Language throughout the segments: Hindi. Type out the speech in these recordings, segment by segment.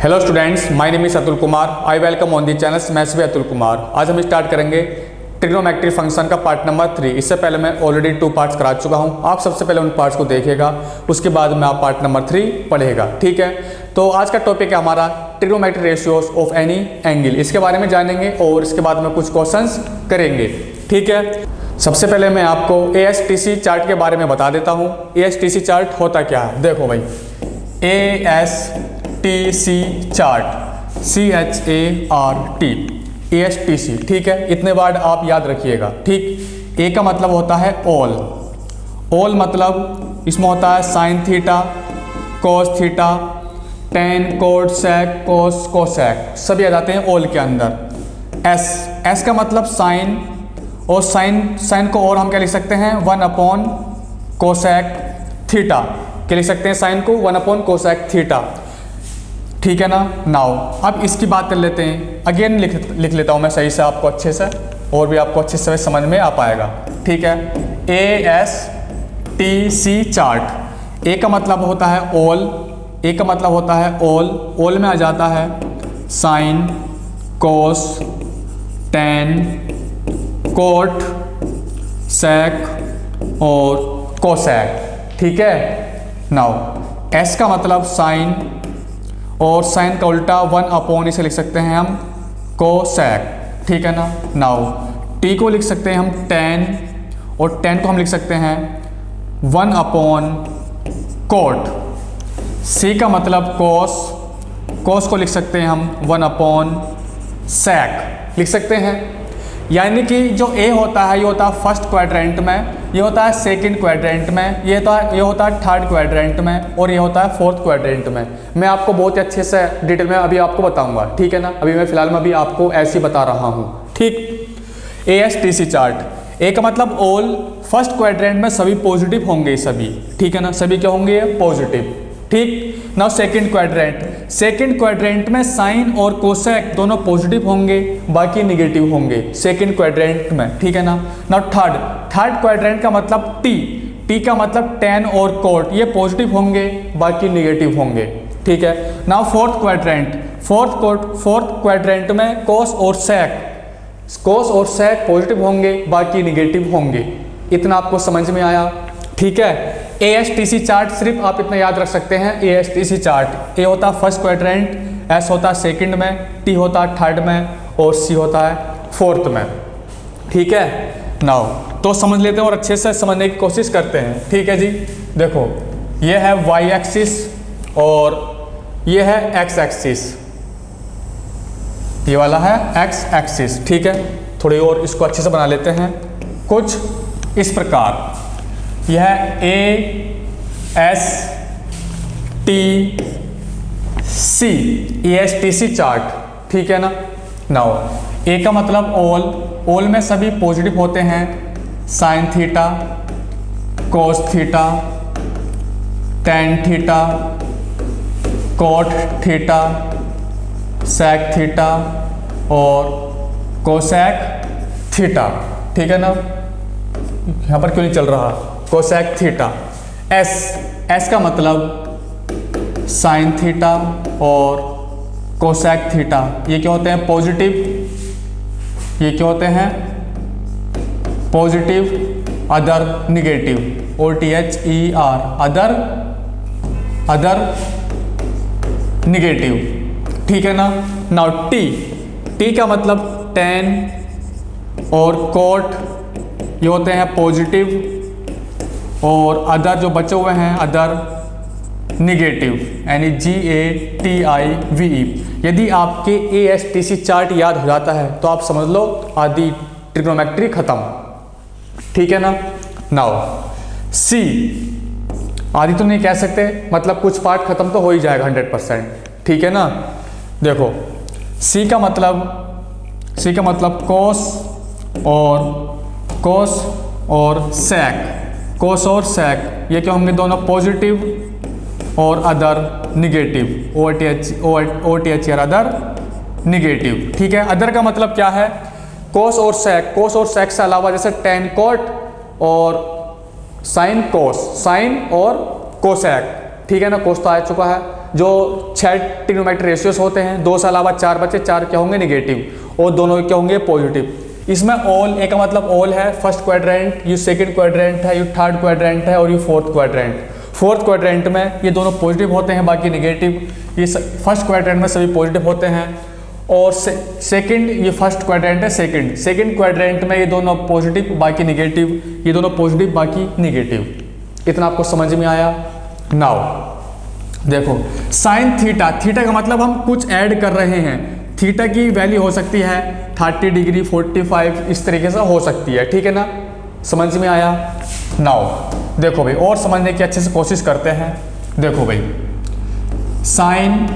Hello students, my name is Atul Kumar. I welcome on the channel maths with Atul Kumar. आज हम स्टार्ट करेंगे ट्रिग्नोमेट्री फंक्शन का पार्ट नंबर 3। इससे पहले मैं ऑलरेडी 2 पार्ट्स करा चुका हूं। आप सबसे पहले उन पार्ट्स को देखिएगा, उसके बाद में आप पार्ट नंबर 3 पढ़ेगा। ठीक है, तो आज का टॉपिक है हमारा trigonometry ratios of any angle. इसके बारे में जानेंगे और इसके बाद में कुछ क्वेश्चंस करेंगे। ठीक है, सबसे पहले मैं आपको ASTC चार्ट के बारे में बता देता हूँ। ASTC चार्ट होता क्या है, देखो भाई। ASTC chart, CHART, ASTC। ठीक है, इतने वर्ड आप याद रखिएगा। ठीक, ए का मतलब होता है ऑल। ऑल मतलब इसमें होता है sine theta, cos theta, tan, cot, sec, cos, cosec, सभी आ जाते हैं ऑल के अंदर। एस का मतलब साइन, और साइन को और हम क्या लिख सकते हैं, 1 कोसेक थीटा क्या लिख सकते हैं, साइन को 1 कोसेक थीटा। ठीक है ना। नाउ अब इसकी बात कर लेते हैं। अगेन लिख लेता हूं मैं सही से आपको अच्छे से, और भी आपको अच्छे से समझ में आ पाएगा। ठीक है, ASTC चार्ट। ए का मतलब होता है ऑल, ए का मतलब होता है ऑल। ऑल में आ जाता है साइन, कोस, टेन, कोट, सेक और कोसेक। ठीक है। नाउ एस का मतलब साइन, और साइन का उल्टा 1 इसे लिख सकते हैं हम कोसेक। ठीक है ना। नाउ टी को लिख सकते हैं हम टेन, और टेन को हम लिख सकते हैं 1 कोट। सी का मतलब कोस, कोस को लिख सकते हैं हम 1 सेक लिख सकते हैं। यानी कि जो ए होता है ये होता है फर्स्ट क्वाड्रेंट में, ये होता है सेकंड क्वाड्रेंट में, ये होता है थर्ड क्वाड्रेंट में, और ये होता है फोर्थ क्वाड्रेंट में। मैं आपको बहुत ही अच्छे से डिटेल में अभी आपको बताऊंगा। ठीक है ना। अभी मैं फिलहाल में अभी आपको ऐसे ही बता रहा हूँ। ठीक, ASTC चार्ट। ए का मतलब ऑल, फर्स्ट क्वाड्रेंट में सभी पॉजिटिव होंगे सभी। ठीक है ना, सभी क्या होंगे, पॉजिटिव। ठीक। Now second quadrant, second quadrant में साइन और कोसेक दोनों पॉजिटिव होंगे, बाकी निगेटिव होंगे सेकंड क्वाड्रेंट में। ठीक है ना। नाउ थर्ड क्वाड्रेंट का मतलब टी का मतलब टेन और कोट, ये पॉजिटिव होंगे, बाकी निगेटिव होंगे। ठीक है। नाउ फोर्थ क्वाड्रेंट में कोस और सेक पॉजिटिव होंगे, बाकी निगेटिव होंगे। इतना आपको समझ में आया। ठीक है। ASTC चार्ट सिर्फ आप इतना याद रख सकते हैं। ASTC चार्ट, ए होता है फर्स्ट क्वाड्रेंट, एस होता है सेकंड में, टी होता है थर्ड में, और सी होता है फोर्थ में। ठीक है। नाउ तो समझ लेते हैं और अच्छे से समझने की कोशिश करते हैं। ठीक है जी। देखो, ये है वाई एक्सिस और ये है एक्स एक्सिस, ये वाला है एक्स एक्सिस। ठीक है, थोड़ी और इसको अच्छे से बना लेते हैं कुछ इस प्रकार। यह ASTC चार्ट। ठीक है ना। नाउ ए का मतलब ऑल में सभी पॉजिटिव होते हैं, sine theta, cos theta, tan theta, cot theta, sec theta और कोसेक थीटा। ठीक है ना। यहाँ पर क्यों नहीं चल रहा, कोसेक थीटा। एस का मतलब साइन थीटा और कोसेक थीटा, ये क्या होते हैं, पॉजिटिव। ये क्या होते हैं, positive, other, negative, OTHER, other negative. ठीक है ना। नाउ टी का मतलब टेन और कोट, ये होते हैं पॉजिटिव, और अदर जो बचे हुए हैं अदर निगेटिव, यानी GATIVE। यदि आपके ASTC चार्ट याद हो जाता है तो आप समझ लो आधी ट्रिग्नोमेट्री खत्म। ठीक है ना। नाउ सी, आधी तो नहीं कह सकते, मतलब कुछ पार्ट खत्म तो हो ही जाएगा 100%। ठीक है ना। देखो, सी का मतलब कोस और सेक। कोस और सेक ये क्या होंगे, दोनों पॉजिटिव, और other negative, OTHER other negative. ठीक है। अदर का मतलब क्या है, कोस और सेक से अलावा जैसे टेन कोट और साइन और कोसेक। ठीक है ना, कोस तो आ चुका है, जो 6 ट्रिग्नोमेट्रिक रेशियोज होते हैं, 2 से अलावा 4 बचे, 4 क्या होंगे निगेटिव और दोनों क्या होंगे पॉजिटिव। इसमें ऑल, ए का मतलब ऑल है, फर्स्ट क्वाड्रेंट, ये सेकंड क्वाड्रेंट है, ये थर्ड क्वाड्रेंट है और ये फोर्थ क्वाड्रेंट। फोर्थ क्वाड्रेंट में ये दोनों पॉजिटिव होते हैं, बाकी निगेटिव। ये फर्स्ट क्वाड्रेंट में सभी पॉजिटिव होते हैं और सेकंड, ये फर्स्ट क्वाड्रेंट है, सेकंड क्वाड्रेंट में ये दोनों पॉजिटिव बाकी निगेटिव, ये दोनों पॉजिटिव बाकी निगेटिव। इतना आपको समझ में आया। नाउ देखो साइन थीटा, थीटा का मतलब हम कुछ ऐड कर रहे हैं। थीटा की वैल्यू हो सकती है 30 डिग्री, 45, इस तरीके से हो सकती है, ठीक है ना, समझ में आया। नाउ देखो भाई और समझने की अच्छे से कोशिश करते हैं। देखो भाई sine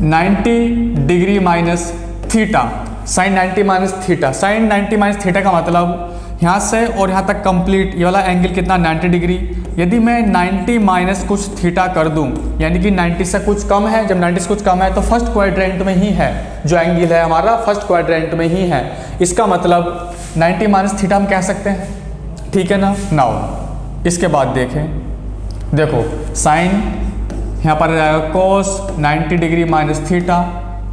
90 degree minus theta, sine 90 minus theta, sine 90 minus theta का मतलब यहाँ से और यहाँ तक कंप्लीट ये वाला एंगल कितना 90 डिग्री। यदि मैं 90 माइनस कुछ थीटा कर दूं, यानी कि 90 से कुछ कम है, जब 90 से कुछ कम है तो फर्स्ट क्वाड्रेंट में ही है, जो एंगल है हमारा फर्स्ट क्वाड्रेंट में ही है। इसका मतलब 90 माइनस थीटा हम कह सकते हैं, ठीक है ना। नाउ इसके बाद देखें, देखो साइन यहाँ पर आ जाएगा कोस 90 डिग्री माइनस थीटा,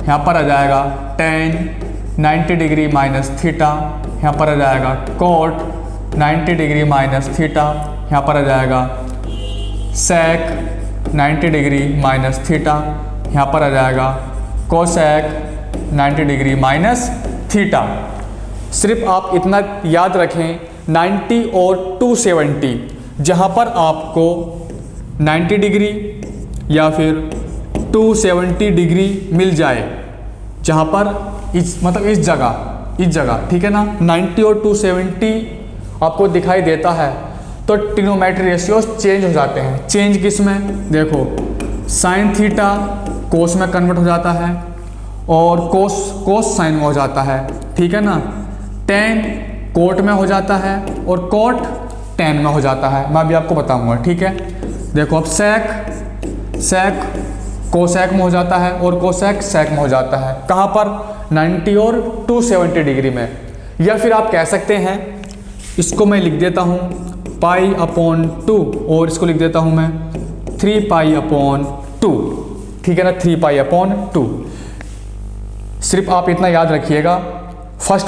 यहाँ पर आ जाएगा टेन 90 डिग्री माइनस थीटा, यहाँ पर आ जाएगा कोट 90 डिग्री माइनस थीटा, यहाँ पर आ जाएगा सेक 90 डिग्री माइनस थीटा, यहाँ पर आ जाएगा कोसेक 90 डिग्री माइनस थीटा। सिर्फ आप इतना याद रखें 90 और 270, जहाँ पर आपको 90 डिग्री या फिर 270 डिग्री मिल जाए, जहाँ पर इस मतलब इस जगह ठीक है ना, 90 और 270 आपको दिखाई देता है तो ट्रिग्नोमेट्रिक रेशियोज चेंज हो जाते हैं। चेंज किस में, देखो साइन थीटा कोस में कन्वर्ट हो जाता है और कोस साइन में हो जाता है, ठीक है ना। टेन कोट में हो जाता है और कोट टेन में हो जाता है, मैं अभी आपको बताऊंगा, ठीक है। देखो अब सेक कोसेक में हो जाता है और कोसेक सेक में हो जाता है, कहाँ पर 90 और 270 डिग्री में। या फिर आप कह सकते हैं, इसको मैं लिख देता हूँ पाई अपॉन 2 और इसको लिख देता हूँ मैं 3 पाई अपॉन 2, ठीक है ना, 3 पाई अपॉन 2। सिर्फ आप इतना याद रखिएगा, फर्स्ट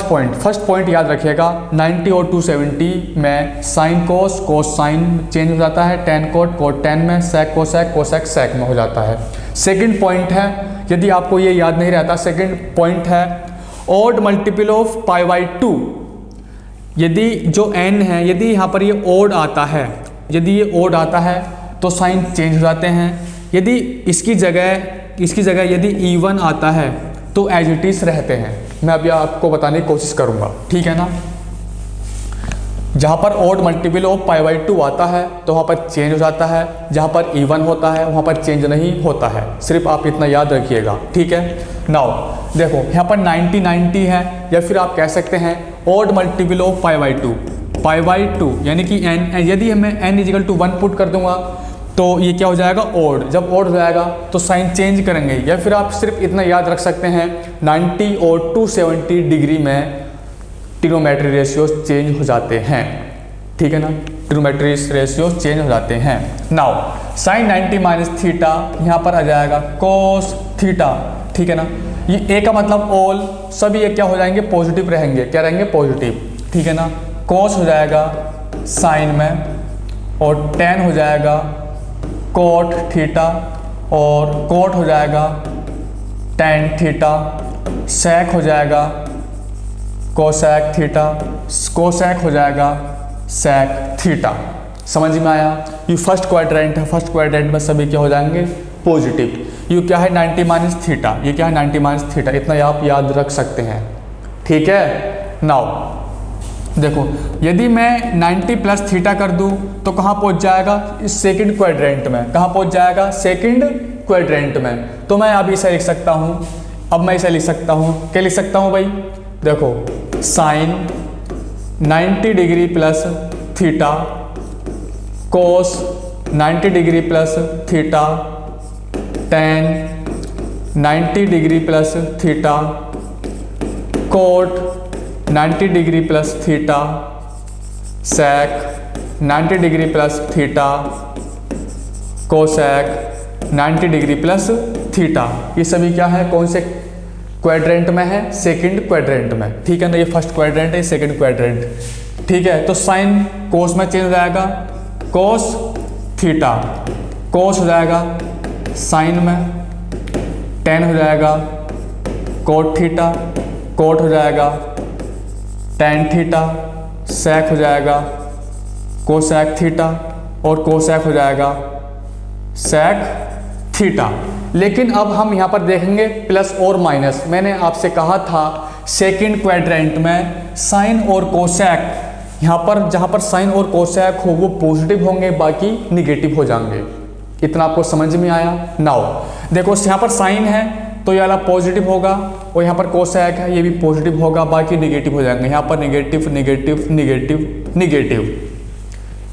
पॉइंट याद रखिएगा, 90 और 270 में साइन कोस साइन चेंज हो जाता है, टेन कोट टेन में, सेक कोसेक सेक में हो जाता है। सेकंड पॉइंट है, यदि आपको ये याद नहीं रहता, सेकंड पॉइंट है odd multiple of pi by 2। यदि जो n है, यदि यहाँ पर ये ऑड आता है, तो साइन चेंज हो जाते हैं। यदि इसकी जगह यदि इवन आता है तो एज इट इज रहते हैं। मैं अभी आपको बताने की कोशिश करूंगा, ठीक है ना। जहाँ पर odd multiple of pi by 2 आता है तो वहाँ पर चेंज हो जाता है, जहाँ पर इवन होता है वहाँ पर चेंज नहीं होता है। सिर्फ आप इतना याद रखिएगा, ठीक है। नाउ देखो यहाँ पर 90 है, या फिर आप कह सकते हैं odd multiple of pi by 2 यानी कि n, यदि मैं n = 1 पुट कर दूंगा तो ये क्या हो जाएगा ऑड। जब ऑड हो जाएगा तो साइन चेंज करेंगे। या फिर आप सिर्फ इतना याद रख सकते हैं 90 और 270 डिग्री में ट्रिग्नोमेट्रिक रेशियोज चेंज हो जाते हैं, ठीक है ना, ट्रिग्नोमेट्रिक रेशियोज चेंज हो जाते हैं। नाउ साइन 90 माइनस थीटा, यहाँ पर आ जाएगा कोस थीटा, ठीक है ना। ये ए का मतलब ऑल, सभी ये क्या हो जाएंगे पॉजिटिव रहेंगे, क्या रहेंगे पॉजिटिव, ठीक है ना। कोस हो जाएगा साइन में और टेन हो जाएगा कोट थीटा और कोट हो जाएगा टेन थीटा, सेक हो जाएगा कोसेक थीटा, कोसेक हो जाएगा सेक थीटा। समझ में आया। ये फर्स्ट क्वाड्रेंट है, फर्स्ट क्वाड्रेंट में सभी क्या हो जाएंगे पॉजिटिव। ये क्या है 90 माइनस थीटा, ये क्या है 90 माइनस थीटा, इतना आप याद रख सकते हैं, ठीक है। नाउ देखो यदि मैं 90 प्लस थीटा कर दूं तो कहाँ पहुँच जाएगा, इस सेकंड क्वाड्रेंट में। कहाँ पहुँच जाएगा, सेकंड क्वाड्रेंट में। तो मैं अब इसे लिख सकता हूँ, अब मैं इसे लिख सकता हूँ, क्या लिख सकता हूँ भाई, देखो sine 90 degree plus theta cos 90 degree plus theta tan 90 degree plus theta cot 90 degree plus theta sec 90 degree plus theta cosec 90 degree plus theta. ये सभी क्या है, कौन से क्वाड्रेंट में है, सेकंड क्वाड्रेंट में, ठीक है ना। ये फर्स्ट क्वाड्रेंट है, सेकंड क्वाड्रेंट, ठीक है। तो साइन कोस में चेंज हो जाएगा, कोस थीटा, कोस हो जाएगा साइन में, टेन हो जाएगा कोट थीटा, कोट हो जाएगा टेन थीटा, सेक हो जाएगा कोसेक थीटा, और कोसेक हो जाएगा सेक थीटा। लेकिन अब हम यहाँ पर देखेंगे प्लस और माइनस। मैंने आपसे कहा था सेकंड क्वाड्रेंट में साइन और कोसेक, यहाँ पर जहाँ पर साइन और कोसेक हो वो पॉजिटिव होंगे, बाकी निगेटिव हो जाएंगे। इतना आपको समझ में आया। नाउ देखो यहाँ पर साइन है तो ये वाला पॉजिटिव होगा, और यहाँ पर कोसेक है ये भी पॉजिटिव होगा, बाकी निगेटिव हो जाएंगे। यहाँ पर निगेटिव निगेटिव निगेटिव निगेटिव।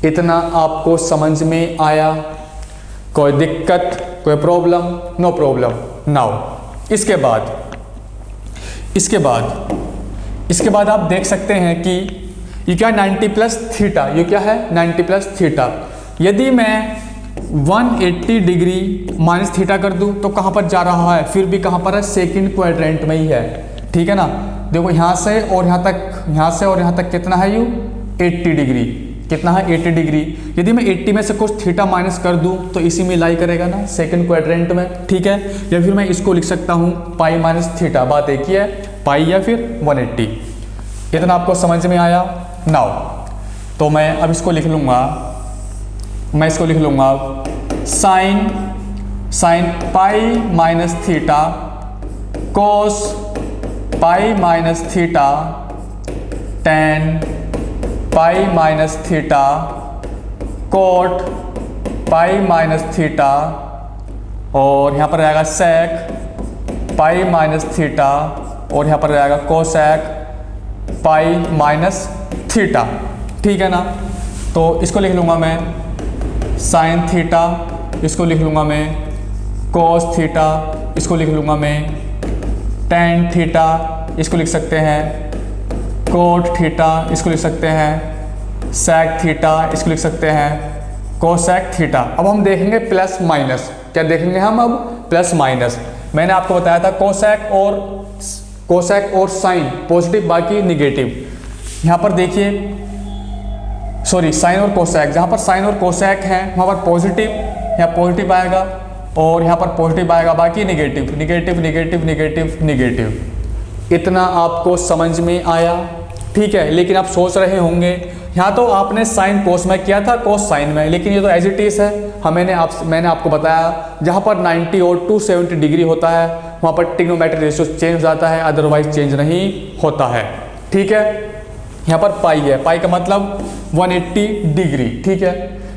इतना आपको समझ में आया? कोई दिक्कत, कोई प्रॉब्लम? No problem. नाउ इसके बाद आप देख सकते हैं कि ये क्या 90 प्लस थीटा, ये क्या है 90 प्लस थीटा। यदि मैं 180 डिग्री माइनस थीटा कर दूं तो कहाँ पर जा रहा है, फिर भी कहाँ पर है, सेकंड क्वाड्रेंट में ही है, ठीक है ना। देखो यहाँ से और यहाँ तक, यहाँ से और यहाँ तक कितना है, यू 80 डिग्री, कितना है 80 डिग्री। यदि मैं 80 में से कुछ थीटा माइनस कर दूं तो इसी में लाई करेगा ना, सेकंड क्वाड्रेंट में, ठीक है। या फिर मैं इसको लिख सकता हूँ पाई माइनस थीटा, बात एक ही है, पाई या फिर 180। इतना आपको समझ में आया? नाउ तो मैं अब इसको लिख लूँगा, मैं इसको लिख लूँगा साइन पाई माइनस थीटा कोस pi minus theta tan pi minus theta coat pi minus theta, और यहाँ पर आएगा सेक पाई माइनस थीटा, और यहाँ पर आएगा कोसेक पाई माइनस थीटा, ठीक है ना। तो इसको लिख लूँगा मैं साइन थीटा, इसको लिख लूँगा मैं कोस थीटा, इसको लिख लूँगा मैं टेन थीटा, इसको लिख सकते हैं कोट थीटा, इसको लिख सकते हैं सेक थीटा, इसको लिख सकते हैं कोसेक थीटा। अब हम देखेंगे प्लस माइनस। क्या देखेंगे हम अब? Plus minus. मैंने आपको बताया था कोसेक और साइन पॉजिटिव, बाकी निगेटिव। यहाँ पर देखिए, सॉरी साइन और कोसेक, जहाँ पर साइन और कोसेक हैं वहाँ पर पॉजिटिव, यहाँ पॉजिटिव आएगा, और यहाँ पर पॉजिटिव आएगा, बाकी negative negative negative negative negative. इतना आपको समझ में आया? ठीक है। लेकिन आप सोच रहे होंगे यहाँ तो आपने साइन कोस में किया था, कोस साइन में, लेकिन ये तो एज इट इज है। मैंने आपको बताया जहाँ पर 90 और 270 डिग्री होता है वहाँ पर ट्रिग्नोमेट्रिक रेशियो चेंज हो जाता है, अदरवाइज चेंज नहीं होता है, ठीक है। यहाँ पर पाई है, पाई का मतलब 180 डिग्री, ठीक है।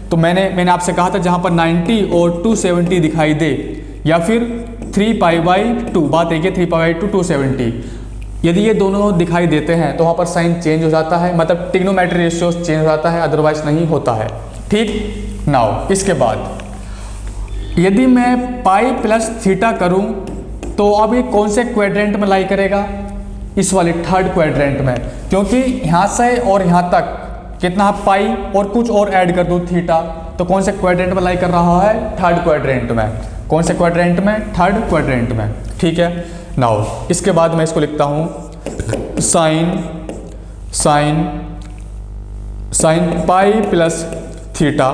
तो मैंने आपसे कहा था जहाँ पर 90 और 270 दिखाई दे, या फिर 3π/2, बात एक है 3π/2 270, यदि ये दोनों दिखाई देते हैं तो वहाँ पर साइन चेंज हो जाता है, मतलब ट्रिग्नोमेट्रिक रेशियो चेंज हो जाता है, अदरवाइज नहीं होता है, ठीक। नाउ इसके बाद यदि मैं पाई प्लस थीटा करूँ तो अब ये कौन से क्वाड्रेंट में लाई करेगा? इस वाले थर्ड क्वाड्रेंट में, क्योंकि यहाँ से और यहाँ तक कितना पाई और कुछ और ऐड कर दूँ थीटा, तो कौन से क्वाड्रेंट में लाई कर रहा है? थर्ड क्वाड्रेंट में। कौन से क्वाड्रेंट में? थर्ड क्वाड्रेंट में, ठीक है। नाउ इसके बाद मैं इसको लिखता हूँ साइन पाई प्लस थीटा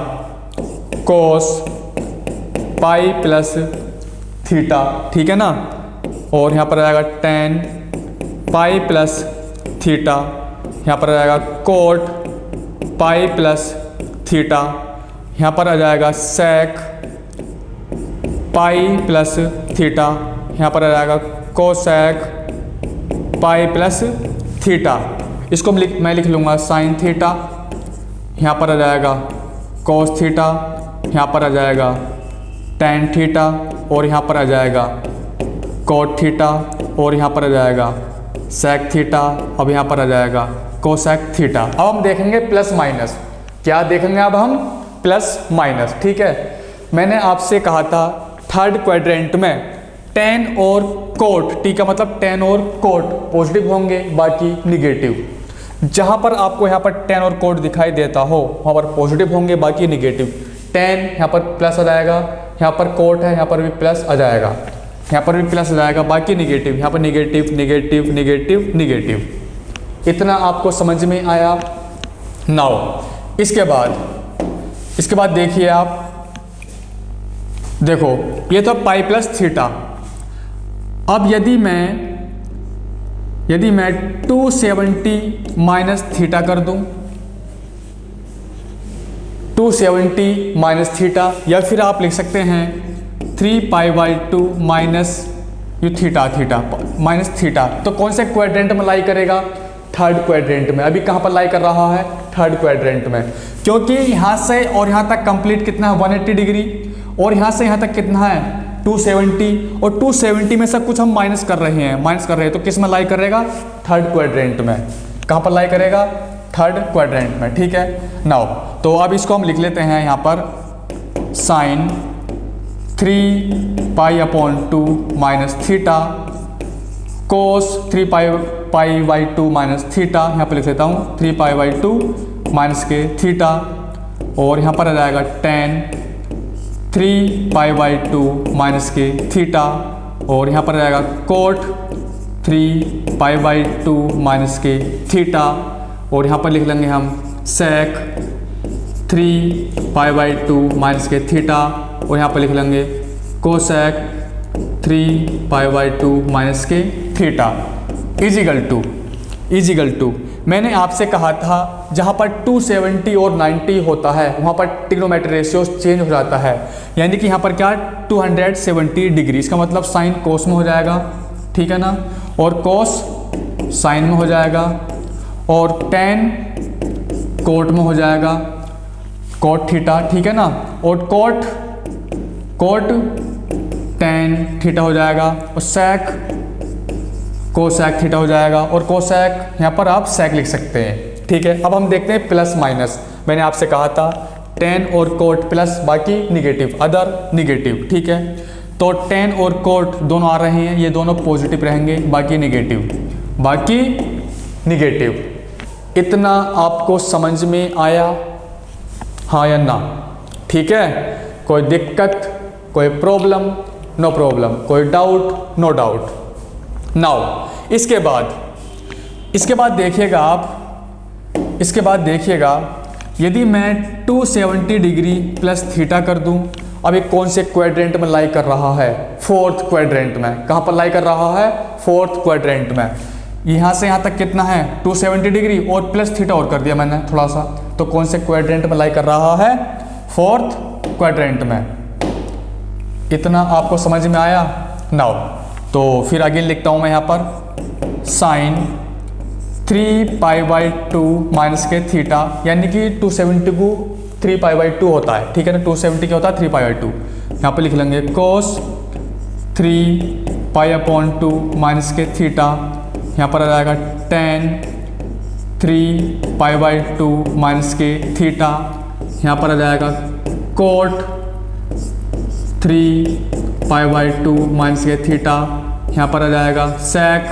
कोस पाई प्लस थीटा, ठीक है ना। और यहाँ पर आएगा टेन पाई प्लस थीटा, यहाँ पर आ जाएगा कोट पाई प्लस थीटा, यहाँ पर आ जाएगा सेक पाई प्लस थीटा, यहाँ पर आ जाएगा कोसेक पाई प्लस थीटा। इसको मैं लिख लूँगा साइन थीटा, यहाँ पर आ जाएगा कोस थीटा, यहाँ पर आ जाएगा टेन थीटा, और यहाँ पर आ जाएगा कोट थीटा, और यहाँ पर आ जाएगा सेक थीटा, अब यहाँ पर आ जाएगा कोसेक थीटा। अब हम देखेंगे प्लस माइनस। क्या देखेंगे अब हम? प्लस माइनस, ठीक है। मैंने आपसे कहा था थर्ड क्वाड्रेंट में टेन और कोट, ठीक है, मतलब टेन और कोट पॉजिटिव होंगे, बाकी निगेटिव। जहाँ पर आपको यहाँ पर टेन और कोट दिखाई देता हो वहाँ पर पॉजिटिव होंगे, बाकी निगेटिव। टेन यहाँ पर प्लस आ जाएगा, यहाँ पर कोट है, यहाँ पर भी प्लस आ जाएगा, यहाँ पर भी प्लस आ जाएगा, बाकी निगेटिव, यहाँ पर निगेटिव निगेटिव निगेटिव निगेटिव। इतना आपको समझ में आया। नाउ इसके बाद देखिए आप, देखो ये तो पाई प्लस थीटा। अब यदि मैं 270 माइनस थीटा कर दूं, 270 माइनस थीटा, या फिर आप लिख सकते हैं 3π/2 minus U theta minus theta. तो कौन से क्वाड्रेंट में लाई करेगा? थर्ड क्वाड्रेंट में। अभी कहाँ पर लाई कर रहा है? थर्ड क्वाड्रेंट में, क्योंकि यहाँ से और यहाँ तक कंप्लीट कितना है? 180 डिग्री, और यहाँ से यहाँ तक कितना है? 270, और 270 में से कुछ हम माइनस कर रहे हैं, तो किस में लाई करेगा? थर्ड क्वाड्रेंट में। कहाँ पर लाई करेगा? थर्ड क्वाड्रेंट में, ठीक है। नाउ तो अब इसको हम लिख लेते हैं यहाँ पर sine 3π/2 minus theta cos 3π/2 minus theta, यहाँ पर लिख लेता हूँ 3π/2 माइनस के थीटा, और यहाँ पर आ जाएगा tan 3π/2 माइनस के थीटा, और यहाँ पर आ जाएगा कोट 3π/2 माइनस के थीटा, और यहाँ पर लिख लेंगे हम sec 3π/2 माइनस के थीटा, और यहाँ पर लिख लेंगे कोसेक 3π/2 माइनस के थीटा इजिकल टू मैंने आपसे कहा था जहाँ पर 270 और 90 होता है वहाँ पर ट्रिग्नोमेट्री रेशियो चेंज हो जाता है, यानी कि यहाँ पर क्या 270 डिग्री, इसका मतलब साइन कोस में हो जाएगा, ठीक है ना, और कोस साइन में हो जाएगा, और टेन कोट में हो जाएगा, कोट थीटा, ठीक है ना, और कोट टेन थीटा हो जाएगा, और सेक कोसेक थीटा हो जाएगा, और कोसेक यहाँ पर आप सेक लिख सकते हैं, ठीक है। अब हम देखते हैं प्लस माइनस। मैंने आपसे कहा था टेन और कोट प्लस, बाकी निगेटिव, अदर निगेटिव, ठीक है। तो टेन और कोट दोनों आ रहे हैं, ये दोनों पॉजिटिव रहेंगे, बाकी निगेटिव। इतना आपको समझ में आया, हाँ या ना? ठीक है, कोई दिक्कत, कोई प्रॉब्लम? No problem. कोई डाउट? No doubt. नाउ इसके बाद देखिएगा आप, यदि मैं 270 डिग्री प्लस थीटा कर दूं, अभी कौन से क्वाड्रेंट में लाई कर रहा है? फोर्थ क्वाड्रेंट में। कहाँ पर लाई कर रहा है? फोर्थ क्वाड्रेंट में। यहाँ से यहाँ तक कितना है? 270 डिग्री, और प्लस थीटा और कर दिया मैंने थोड़ा सा, तो कौन से क्वाड्रेंट में लाई कर रहा है? फोर्थ क्वाड्रेंट में। इतना आपको समझ में आया? नाउ तो फिर आगे लिखता हूँ मैं यहाँ पर साइन 3π/2 माइनस के थीटा, यानी कि 270 को 3π/2 होता है, ठीक है ना, 270 क्या होता है? 3π/2। यहाँ पर लिख लेंगे कोस 3π/2 माइनस के थीटा, यहाँ पर आ जाएगा tan 3π/2 माइनस के थीटा, यहाँ पर आ जाएगा कोट 3π/2 माइनस के थीटा, यहाँ पर आ जाएगा sec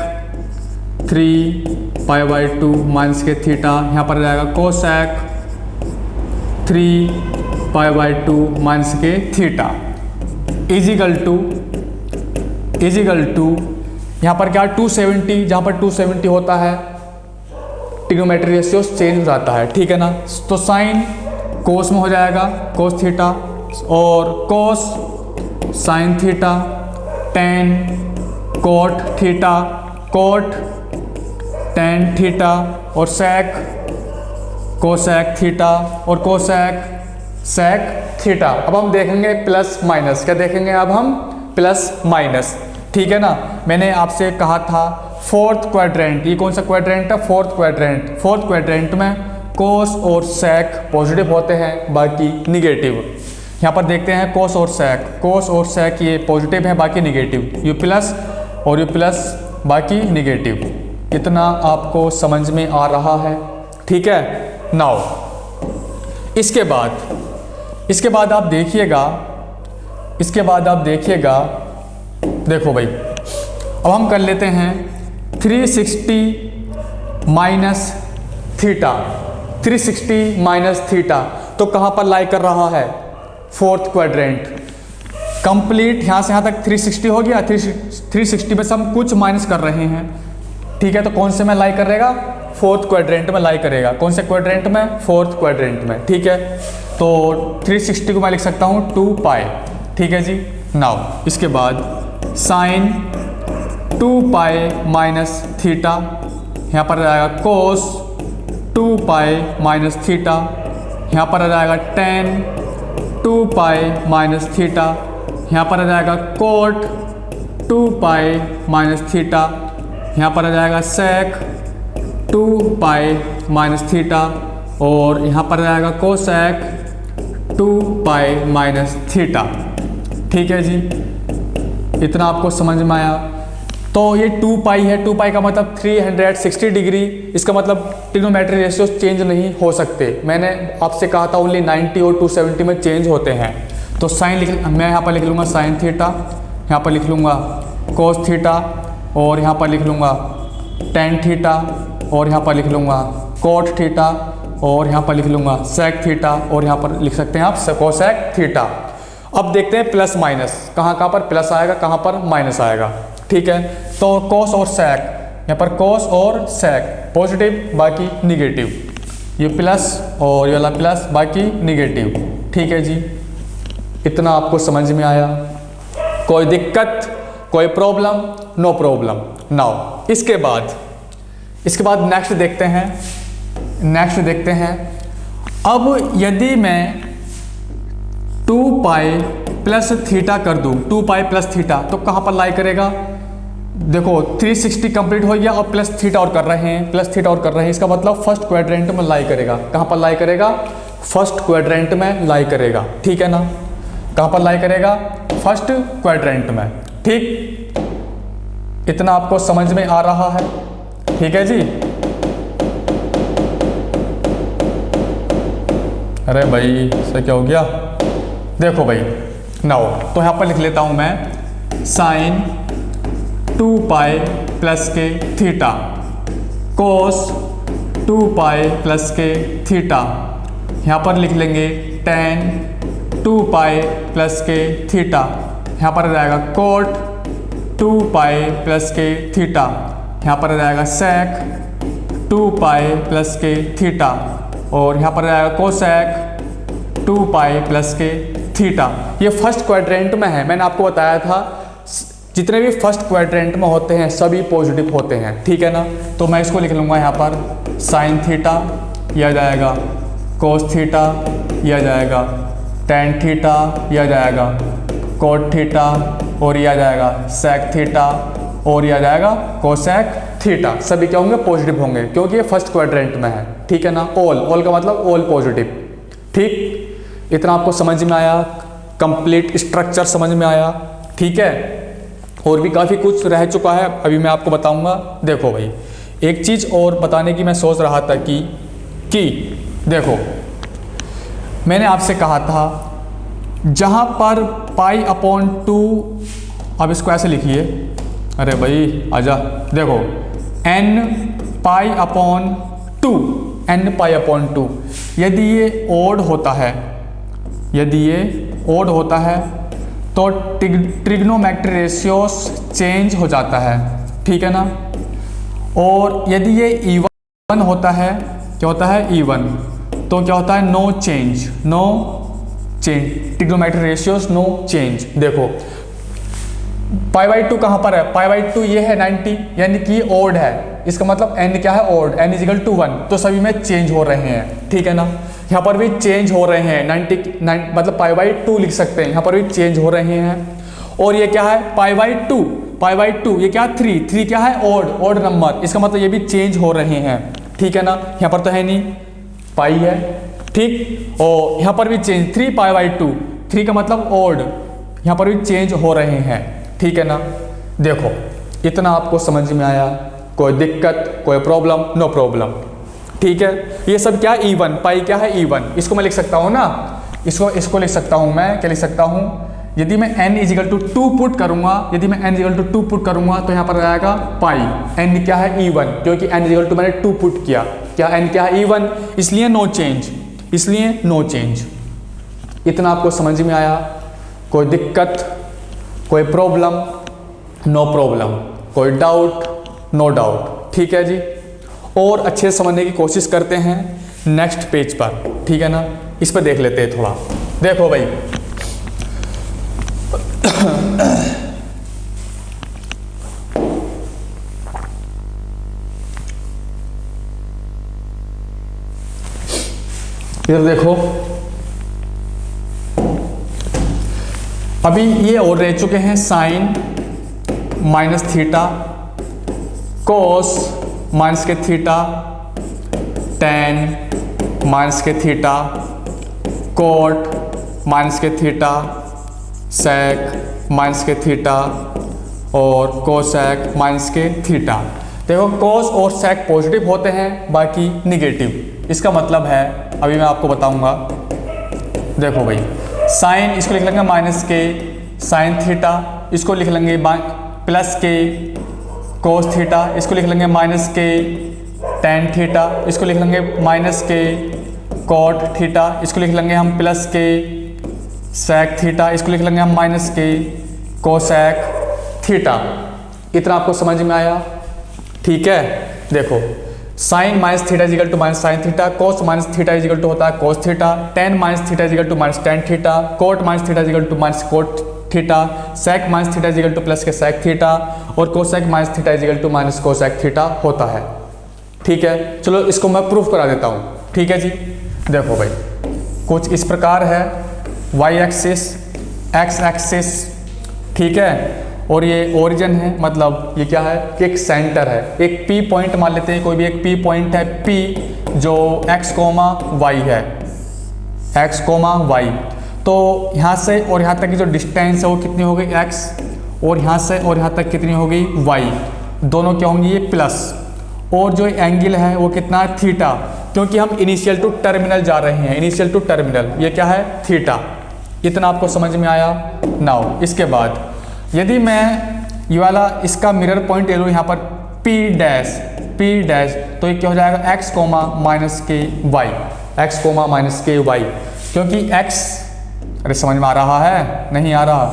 3π/2 माइनस के थीटा, यहाँ पर आ जाएगा कोसेक 3π/2 माइनस के थीटा इजिकल टू यहाँ पर क्या 270, जहाँ पर 270 होता है ट्रिग्नोमेट्री रेशियो चेंज हो जाता है, ठीक है ना। तो साइन कोस में हो जाएगा कोस थीटा, और cos sine theta, tan cot theta, cot tan theta, और सेक कोसेक थीटा, और कोसेक सेक थीटा। अब हम देखेंगे प्लस माइनस। क्या देखेंगे अब हम? प्लस माइनस, ठीक है ना। मैंने आपसे कहा था फोर्थ क्वाड्रेंट, ये कौन सा क्वाड्रेंट है? फोर्थ क्वाड्रेंट में कोस और सेक पॉजिटिव होते हैं, बाकी निगेटिव। यहाँ पर देखते हैं कोस और सेक ये पॉजिटिव है, बाकी निगेटिव, यू प्लस और यू प्लस, बाकी निगेटिव। इतना आपको समझ में आ रहा है, ठीक है। नाउ इसके बाद आप देखिएगा, देखो भाई, अब हम कर लेते हैं 360 माइनस थीटा। 360 माइनस थीटा तो कहाँ पर लाई कर रहा है? Fourth quadrant. कंप्लीट यहाँ से यहाँ तक 360 हो गया। 360 में से हम कुछ माइनस कर रहे हैं, ठीक है। तो कौन से में लाई करेगा? फोर्थ क्वाड्रेंट में लाई करेगा। कौन से क्वाड्रेंट में? फोर्थ क्वाड्रेंट में, ठीक है। तो 360 को मैं लिख सकता हूँ 2 पाई, ठीक है जी। नाउ इसके बाद साइन 2 पाई माइनस थीटा, यहाँ पर आ जाएगा कोस 2 पाई माइनस थीटा, यहाँ पर आ जाएगा टेन 2 पाई माइनस थीटा, यहाँ पर आ जाएगा कोट 2 पाई माइनस थीटा, यहाँ पर आ जाएगा सेक 2 पाई माइनस थीटा, और यहाँ पर आ जाएगा कोसेक 2 पाई माइनस थीटा, ठीक है जी। इतना आपको समझ में आया। तो ये 2 पाई है, 2 पाई का मतलब 360 डिग्री, इसका मतलब ट्रिग्नोमेट्री रेशियो चेंज नहीं हो सकते। मैंने आपसे कहा था ओनली 90 और 270 में चेंज होते हैं। तो साइन मैं यहाँ पर लिख लूँगा साइन थीटा, यहाँ पर लिख लूँगा कोस थीटा, और यहाँ पर लिख लूँगा टेन थीटा, और यहाँ पर लिख लूँगा कोट थीटा, और यहाँ पर लिख लूँगा सेक थीटा, और यहाँ पर लिख सकते हैं आप कोसेक थीटा। अब देखते हैं प्लस माइनस, कहाँ कहाँ पर प्लस आएगा, कहाँ पर माइनस आएगा, ठीक है। तो कोस और सेक, यहाँ पर कोस और सेक पॉजिटिव बाकी निगेटिव, ये प्लस और ये वाला प्लस बाकी निगेटिव, ठीक है जी। इतना आपको समझ में आया? कोई दिक्कत, कोई प्रॉब्लम? No problem. नाउ इसके बाद नेक्स्ट देखते हैं। अब यदि मैं 2 पाई प्लस थीटा कर दूँ, 2 पाई प्लस थीटा, तो कहाँ पर लाई करेगा? देखो 360 कंप्लीट हो गया और प्लस थीटा और कर रहे हैं, इसका मतलब फर्स्ट क्वाड्रेंट में लाई करेगा। कहाँ पर लाई करेगा? फर्स्ट क्वाड्रेंट में लाई करेगा, ठीक है ना। कहाँ पर लाई करेगा? फर्स्ट क्वाड्रेंट में, ठीक। इतना आपको समझ में आ रहा है, ठीक है जी। अरे भाई सर क्या हो गया? देखो भाई नाउ, तो यहाँ पर लिख लेता हूँ मैं साइन 2 पाई प्लस के थीटा, कोस 2 पाई प्लस के थीटा, यहाँ पर लिख लेंगे टेन 2 पाई प्लस के थीटा, यहाँ पर आ जाएगा कोट 2 पाई प्लस के थीटा, यहाँ पर आ जाएगा सेक 2 पाई प्लस के थीटा, और यहाँ पर आ जाएगा कोसेक 2 पाई प्लस के थीटा। ये फर्स्ट क्वाड्रेंट में है, मैंने आपको बताया था जितने भी फर्स्ट क्वाड्रेंट में होते हैं सभी पॉजिटिव होते हैं, ठीक है ना। तो मैं इसको लिख लूँगा यहाँ पर साइन थीटा, यह आ जाएगा कोस थीटा, यह आ जाएगा टेन थीटा, यह आ जाएगा कोट थीटा, और यह आ जाएगा सेक थीटा, और यह आ जाएगा कोसेक थीटा। सभी क्या होंगे? पॉजिटिव होंगे, क्योंकि ये फर्स्ट क्वाड्रेंट में है, ठीक है ना। ऑल का मतलब ऑल पॉजिटिव, ठीक। इतना आपको समझ में आया? कंप्लीट स्ट्रक्चर समझ में आया, ठीक है। और भी काफ़ी कुछ रह चुका है, अभी मैं आपको बताऊंगा। देखो भाई एक चीज़ और बताने की मैं सोच रहा था कि देखो मैंने आपसे कहा था जहाँ पर पाई अपॉन 2, अब इसको ऐसे लिखिए, अरे भाई आजा, देखो n पाई अपॉन 2, यदि ये ओड होता है तो ट्रिग्नोमेट्री रेशियोस चेंज हो जाता है, ठीक है ना। और यदि ये इवन होता है, क्या होता है? इवन, तो क्या होता है? No change, trigonometry ratios no change. देखो π/2 कहाँ पर है? π/2 ये है 90, यानी कि ओड है, इसका मतलब n क्या है? ओड, n = 1, तो सभी में चेंज हो रहे हैं, ठीक है ना। यहाँ पर भी चेंज हो रहे हैं, 90 मतलब π/2 लिख सकते हैं, यहाँ पर भी चेंज हो रहे हैं। और ये क्या है? π/2, ये क्या? 3 क्या है? ओड नंबर, इसका मतलब ये भी चेंज हो रहे हैं, ठीक है ना। यहाँ पर तो है नहीं, पाई है, ठीक। और यहाँ पर भी चेंज 3 π/2, 3 का मतलब ओड, यहाँ पर भी चेंज हो रहे हैं, ठीक है ना। देखो इतना आपको समझ में आया? कोई दिक्कत, कोई प्रॉब्लम? नो प्रॉब्लम, ठीक है। ये सब क्या? इवन, पाई क्या है? इवन। इसको मैं लिख सकता हूँ ना, इसको लिख सकता हूँ मैं, क्या लिख सकता हूँ? यदि मैं n = 2 पुट करूँगा, तो यहाँ पर आ जाएगा पाई, n क्या है? इवन, क्योंकि n = मैंने 2 पुट किया, क्या n क्या है? इवन, इसलिए नो चेंज। इतना आपको समझ में आया? कोई दिक्कत, कोई प्रॉब्लम, नो प्रॉब्लम, कोई डाउट, नो डाउट। ठीक है जी, और अच्छे से समझने की कोशिश करते हैं नेक्स्ट पेज पर। ठीक है ना, इस पर देख लेते हैं थोड़ा। देखो भाई इधर देखो, अभी ये और रह चुके हैं sine minus theta, cos minus के थीटा, टेन माइनस के थीटा, कोट माइनस के थीटा, सेक माइनस के थीटा और कोसेक माइनस के थीटा। देखो कोस और सेक पॉजिटिव होते हैं, बाकी निगेटिव। इसका मतलब है, अभी मैं आपको बताऊंगा। देखो भाई साइन, इसको लिख लेंगे माइनस के साइन थीटा, इसको लिख लेंगे प्लस के कोस थीटा, इसको लिख लेंगे माइनस के टेन थीटा, इसको लिख लेंगे माइनस के कॉट थीटा, इसको लिख लेंगे हम प्लस के सेक थीटा, इसको लिख लेंगे हम माइनस के कोसेक थीटा। इतना आपको समझ में आया? ठीक है, देखो sine minus theta equal to minus sine theta, cos minus theta equal to होता है cos theta, tan minus theta equal to minus tan theta, cot minus theta equal to minus cot theta, sec minus theta equal to plus के सेक थीटा और cosec minus theta equal to minus cosec theta होता है। ठीक है, चलो इसको मैं प्रूफ करा देता हूँ। ठीक है जी, देखो भाई कुछ इस प्रकार है, वाई एक्सिस, एक्स एक्सिस, ठीक है, और ये ओरिजिन है, मतलब ये क्या है कि एक सेंटर है, एक पी पॉइंट मान लेते हैं, कोई भी एक पी पॉइंट है, पी जो एक्स कोमा वाई है, एक्स कोमा वाई। तो यहाँ से और यहाँ तक की जो डिस्टेंस है वो कितनी हो गई एक्स, और यहाँ से और यहाँ तक कितनी हो गई वाई, दोनों क्या होंगी ये प्लस, और जो एंगल है वो कितना है थीटा, क्योंकि हम इनिशियल टू टर्मिनल जा रहे हैं, इनिशियल टू टर्मिनल, ये क्या है थीटा। इतना आपको समझ में आया? नाउ इसके बाद यदि मैं ये वाला इसका मिरर पॉइंट ले लूँ यहाँ पर P डैश, तो ये क्या हो जाएगा x कोमा माइनस के वाई, एक्स कोमा माइनस के वाई, क्योंकि x, अरे समझ में आ रहा है? नहीं आ रहा?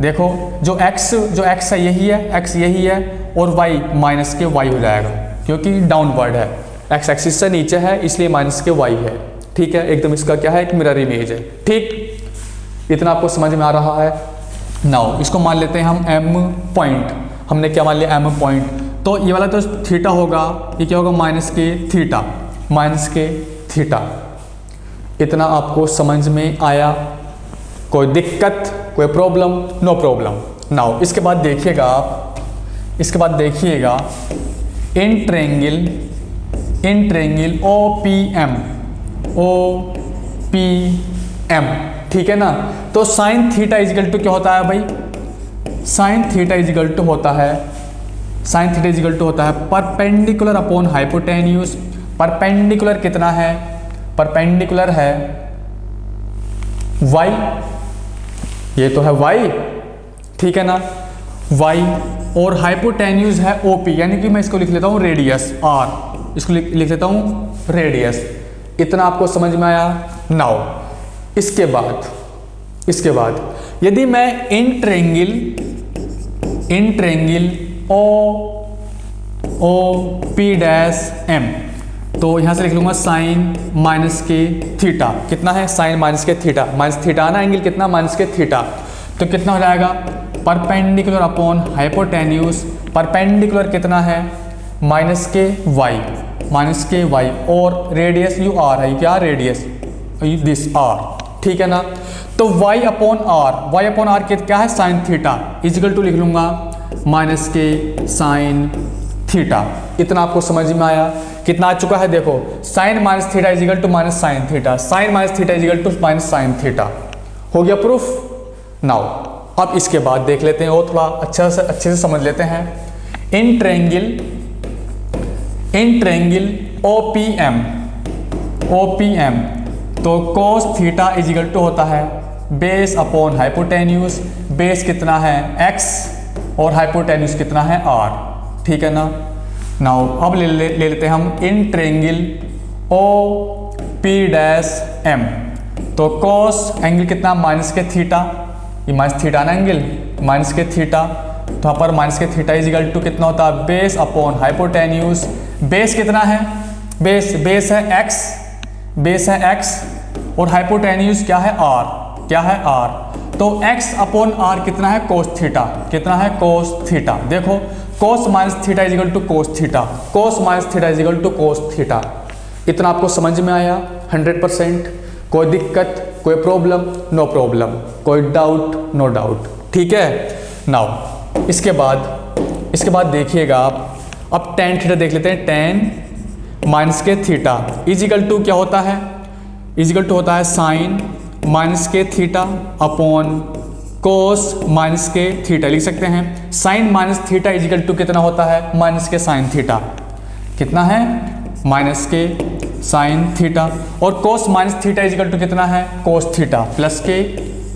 देखो जो x है यही है, x यही है, और y माइनस के y हो जाएगा, क्योंकि डाउनवर्ड है, x एक्सिस से नीचे है इसलिए माइनस के y है। ठीक है, एकदम इसका क्या है, एक मिरर इमेज है। ठीक, इतना आपको समझ में आ रहा है? नाउ इसको मान लेते हैं हम m पॉइंट, हमने क्या मान लिया m पॉइंट, तो ये वाला तो थीटा होगा, ये क्या होगा माइनस के थीटा, माइनस के थीटा। इतना आपको समझ में आया? कोई दिक्कत, कोई प्रॉब्लम? No problem. नाउ इसके बाद देखिएगा आप, इसके बाद देखिएगा इन ट्रेंगल OPM, ठीक है ना। तो साइन थीटा इजिकल टू क्या होता है भाई, साइन थीटा इजिकल टू होता है, साइन थीटा इजिकल टू होता है परपेंडिकुलर अपॉन हाइपोटेन्यूज। परपेंडिकुलर कितना है, परपेंडिकुलर है y, ये तो है y, ठीक है ना, y, और हाइपोटेन्यूज है OP, यानी कि मैं इसको लिख लेता हूँ रेडियस r, इसको लिख लेता हूँ रेडियस। इतना आपको समझ में आया? नाउ इसके बाद यदि मैं in triangle OP dash M, तो यहाँ से लिख लूँगा साइन माइनस के थीटा, कितना है साइन माइनस के थीटा, माइनस थीटा ना एंगल कितना माइनस के थीटा, तो कितना हो जाएगा परपेंडिकुलर अपॉन हाइपोटेन्यूज, परपेंडिकुलर कितना है माइनस के y, और रेडियस यू r है, क्या रेडियस दिस r, ठीक है ना। तो y अपॉन r क्या है साइन थीटा, इजिकल टू लिख लूँगा माइनस के साइन थीटा। इतना आपको समझ में आया? कितना आ चुका है? देखो sine minus theta equal to minus sine theta, sine minus theta equal to minus sine theta, हो गया प्रूफ। नाउ अब इसके बाद देख लेते हैं और थोड़ा अच्छे से समझ लेते हैं। इन ट्रेंगल OPM, तो cos थीटा इजिकल टू होता है बेस अपॉन हाइपोटेन्यूज, बेस कितना है x और हाइपोटेन्यूज कितना है r, ठीक है ना। नाउ अब ले लेते हैं हम in triangle OP dash M, तो cos एंगल कितना माइनस के थीटा, ये माइनस थीटा ना एंगल, माइनस के थीटा, तो यहाँ पर माइनस के थीटा इज इक्वल टू कितना होता है, बेस अपॉन हाइपोटेन्यूज। बेस कितना है, बेस है x, बेस है x और हाइपोटेन्यूज क्या है r, क्या है r। तो x अपॉन r कितना है, कोस थीटा, कितना है कोस थीटा। देखो cos minus theta is equal to cos theta, cos minus theta is equal to cos theta. इतना आपको समझ में आया 100%? कोई दिक्कत, कोई प्रॉब्लम? No problem. कोई डाउट? No doubt. ठीक है। नाउ इसके बाद देखिएगा आप, अब टेन थीटा देख लेते हैं। टेन माइनस के थीटा इजिकल टू क्या होता है, इजिकल टू होता है साइन माइनस के थीटा अपॉन कोस माइनस के थीटा। लिख सकते हैं sine minus theta equal to कितना होता है, माइनस के साइन थीटा। कितना है, माइनस के साइन थीटा। और cos minus theta equal to कितना है, कोस थीटा प्लस के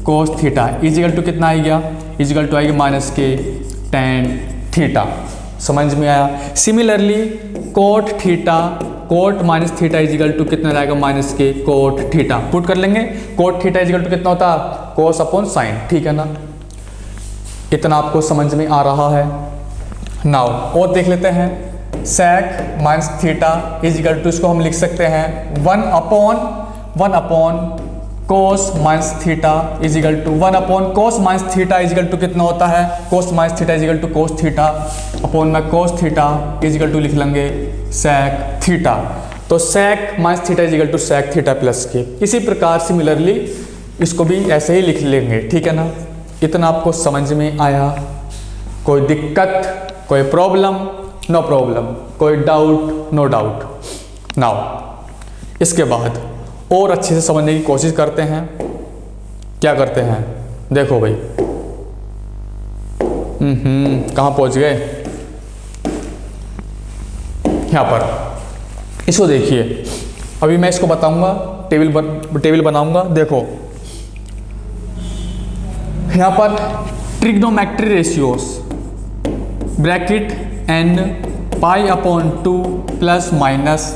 कोस थीटा इजिकल टू कितना आ गया, इजिकल टू आएगा माइनस के टेन थीटा। समझ में आया? Similarly cot theta, cot minus theta equal to कितना रहेगा, माइनस के कोट थीटा। पुट कर लेंगे, कोट थीटा इजिकल टू कितना होता है, कोस अपॉन साइन। ठीक है ना? इतना आपको समझ में आ रहा है? नाउ और देख लेते हैं, sec minus theta equal to, इसको हम लिख सकते हैं one upon cos minus theta equal to, one upon cos minus theta equal to कितना होता है, cos minus theta equal to cos theta upon में कोस थीटा इजिकल टू लिख लेंगे सेक थीटा। तो sec minus theta equal to sec theta plus के। इसी प्रकार सिमिलरली इसको भी ऐसे ही लिख लेंगे। ठीक है ना? इतना आपको समझ में आया? कोई दिक्कत, कोई प्रॉब्लम? No problem. कोई डाउट? No doubt. नाउ इसके बाद और अच्छे से समझने की कोशिश करते हैं। क्या करते हैं, देखो भाई, कहाँ पहुंच गए, यहाँ पर इसको देखिए। अभी मैं इसको बताऊंगा, टेबल बनाऊंगा। देखो यहाँ पर trigonometry ratios bracket n pi upon 2 plus minus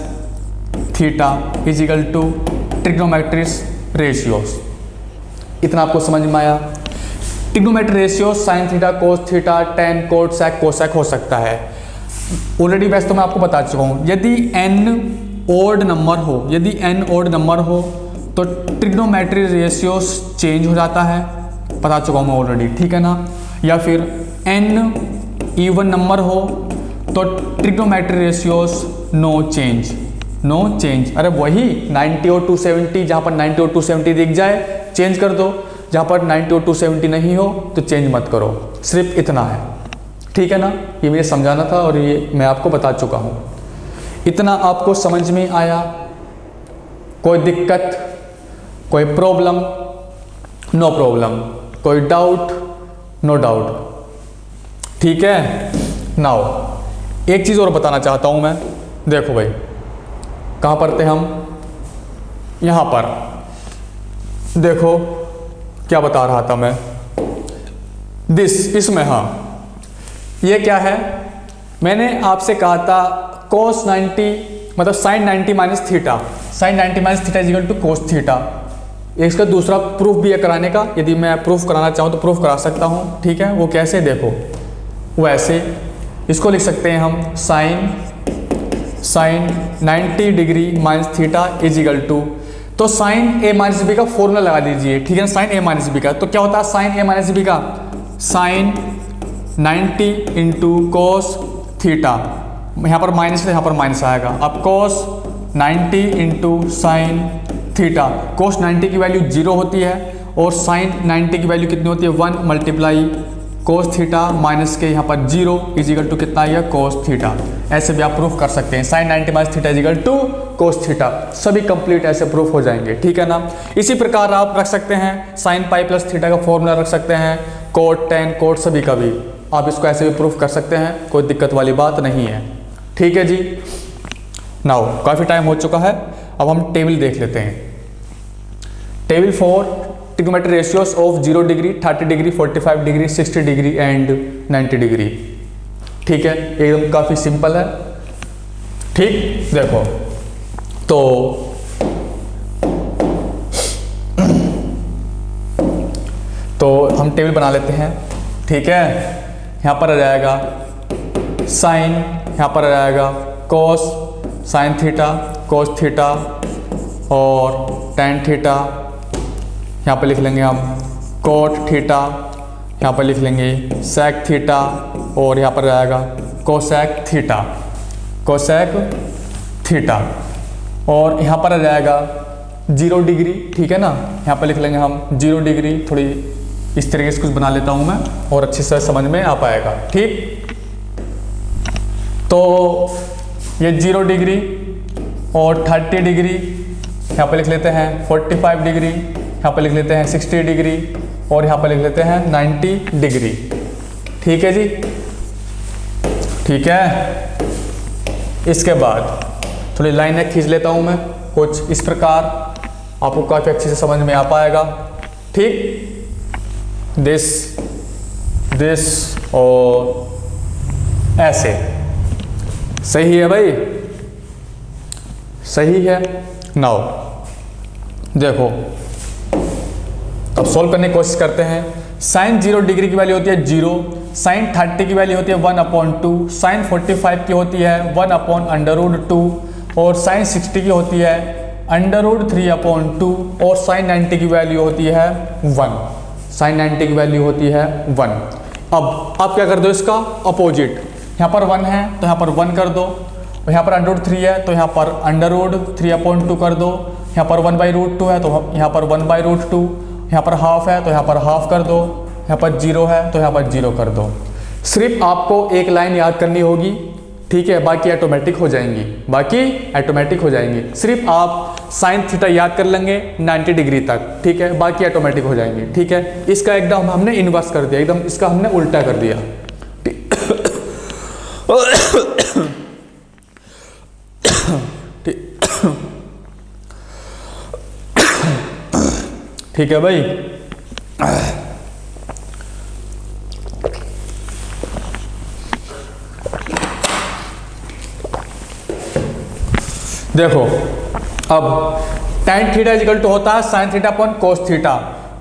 theta equal to trigonometric ratios. इतना आपको समझ में आया? Trigonometric ratios sine theta, cos theta, tan, cot, sec, cosec हो सकता है। ऑलरेडी वैसे तो मैं आपको बता चुका हूँ, यदि n ओड नंबर हो, यदि n ओड नंबर हो तो ट्रिग्नोमेट्रिक रेशियोस चेंज हो जाता है, बता चुका हूँ मैं ऑलरेडी। ठीक है ना? या फिर n इवन नंबर हो तो trigonometric ratios no change, no change. अरे वही 90 और 270, जहाँ पर 90 और 270 दिख जाए चेंज कर दो, जहाँ पर 90 और 270 नहीं हो तो चेंज मत करो। सिर्फ इतना है। ठीक है ना? ये मुझे समझाना था और ये मैं आपको बता चुका हूँ। इतना आपको समझ में आया? कोई दिक्कत, कोई प्रॉब्लम? No problem. कोई डाउट? No doubt. ठीक है? नाउ एक चीज़ और बताना चाहता हूँ मैं। देखो भाई, कहाँ पर थे हम, यहाँ पर। देखो क्या बता रहा था मैं, इसमें, हाँ, ये क्या है, मैंने आपसे कहा था cos 90 मतलब sin 90 minus theta, sin 90 minus theta equal to cos theta. इसका दूसरा प्रूफ भी है कराने का, यदि मैं प्रूफ कराना चाहूँ तो प्रूफ करा सकता हूँ। ठीक है? वो कैसे, देखो वैसे इसको लिख सकते हैं हम sine 90 degree minus theta equal to, तो साइन ए माइनस बी का फॉर्मूला लगा दीजिए। ठीक है ना? साइन ए माइनस बी का तो क्या होता है, साइन ए माइनस बी का साइन 90 इंटू कोस थीटा, यहाँ पर माइनस है, यहाँ पर माइनस आएगा। अब कोस 90 इंटू साइन थीटा, कोस 90 की वैल्यू 0 होती है और साइन 90 की वैल्यू कितनी होती है, 1 मल्टीप्लाई कोस थीटा माइनस के यहाँ पर 0 इजिकल टू कितना आएगा, कोस थीटा। ऐसे भी आप प्रूफ कर सकते हैं, sine 90 minus theta equal to cos theta. सभी कंप्लीट ऐसे प्रूफ हो जाएंगे। ठीक है ना? इसी प्रकार आप रख सकते हैं साइन पाई प्लस थीटा का फॉर्मूला रख सकते हैं, कोट, टेन, कोट, सभी का भी आप इसको ऐसे भी प्रूफ कर सकते हैं, कोई दिक्कत वाली बात नहीं है। ठीक है जी? नाउ काफ़ी टाइम हो चुका है, अब हम टेबल देख लेते हैं। Table 4 trigonometric ratios of 0 degree, 30 degree, 45 degree, 60 degree and 90 degree. ठीक है? एकदम काफ़ी सिंपल है। ठीक, देखो तो तो हम टेबल बना लेते हैं, ठीक है। यहाँ पर आ जाएगा साइन, यहाँ पर आ जाएगा कोस साइन थीटा कोस थीटा और टेन थीटा, यहाँ पर लिख लेंगे हम कोट थीटा, यहाँ पर लिख लेंगे सेक थीटा और यहाँ पर आ जाएगा कोसेक थीटा कोसेक थीटा और यहाँ पर आ जाएगा 0 डिग्री, ठीक है ना। यहाँ पर लिख लेंगे हम 0 डिग्री। थोड़ी इस तरीके से कुछ बना लेता हूँ मैं और अच्छे से समझ में आ पाएगा, ठीक। तो ये 0 डिग्री और 30 डिग्री, यहाँ पर लिख लेते हैं 45 डिग्री, यहाँ पर लिख लेते हैं 60 डिग्री और यहाँ पर लिख लेते हैं 90 डिग्री, ठीक है जी, ठीक है। इसके बाद थोड़ी लाइनें खींच लेता हूँ मैं कुछ इस प्रकार, आपको काफ़ी अच्छे से समझ में आ पाएगा, ठीक। दिस और ऐसे, सही है भाई, सही है। नाउ देखो, अब सॉल्व करने की कोशिश करते हैं। साइन 0 डिग्री की वैल्यू होती है 0, साइन 30 की वैल्यू होती है 1/2, साइन 45 की होती है 1/√2 और साइन 60 की होती है √3/2 और साइन 90 की वैल्यू होती है 1। साइन 90 की वैल्यू होती है 1। अब आप क्या कर दो, इसका अपोजिट, यहाँ पर 1 है तो यहाँ पर 1 कर दो, और यहाँ पर √3 है तो यहाँ पर √3/2 कर दो, यहाँ पर 1/√2 है तो यहाँ पर 1/√2, यहाँ पर हाफ है तो यहाँ पर हाफ कर दो, यहाँ पर 0 है तो यहाँ पर 0 कर दो। सिर्फ आपको एक लाइन याद करनी होगी, ठीक है, बाकी ऑटोमेटिक हो जाएंगी, बाकी ऑटोमेटिक हो जाएंगी। सिर्फ आप साइन थीटा याद कर लेंगे 90 डिग्री तक, ठीक है, बाकी ऑटोमेटिक हो जाएंगे, ठीक है। इसका एकदम हमने इन्वर्स कर दिया, एकदम इसका हमने उल्टा कर दिया, ठीक है भाई। देखो अब tan थीटा इक्वल टू होता है sine theta upon cos theta,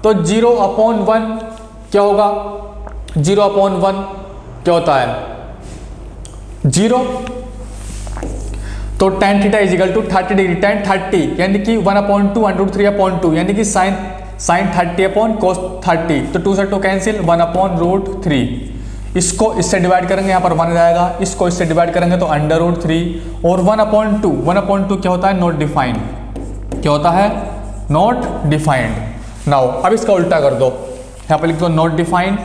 तो 0/1 क्या होगा, 0/1 क्या होता है 0, तो tan theta equal to 30 degree, tan 30 यानी कि 1/2 √3/2 यानी कि साइन 30 अपॉन कोस 30, तो 2 से 2 कैंसिल, 1/√3। इसको इससे डिवाइड करेंगे, यहाँ पर 1 जाएगा, इसको इससे डिवाइड करेंगे तो √3 और 1/2 क्या होता है, नॉट डिफाइंड, क्या होता है, नॉट डिफाइंड। नाउ अब इसका उल्टा कर दो, यहाँ पर लिख दो नॉट डिफाइंड,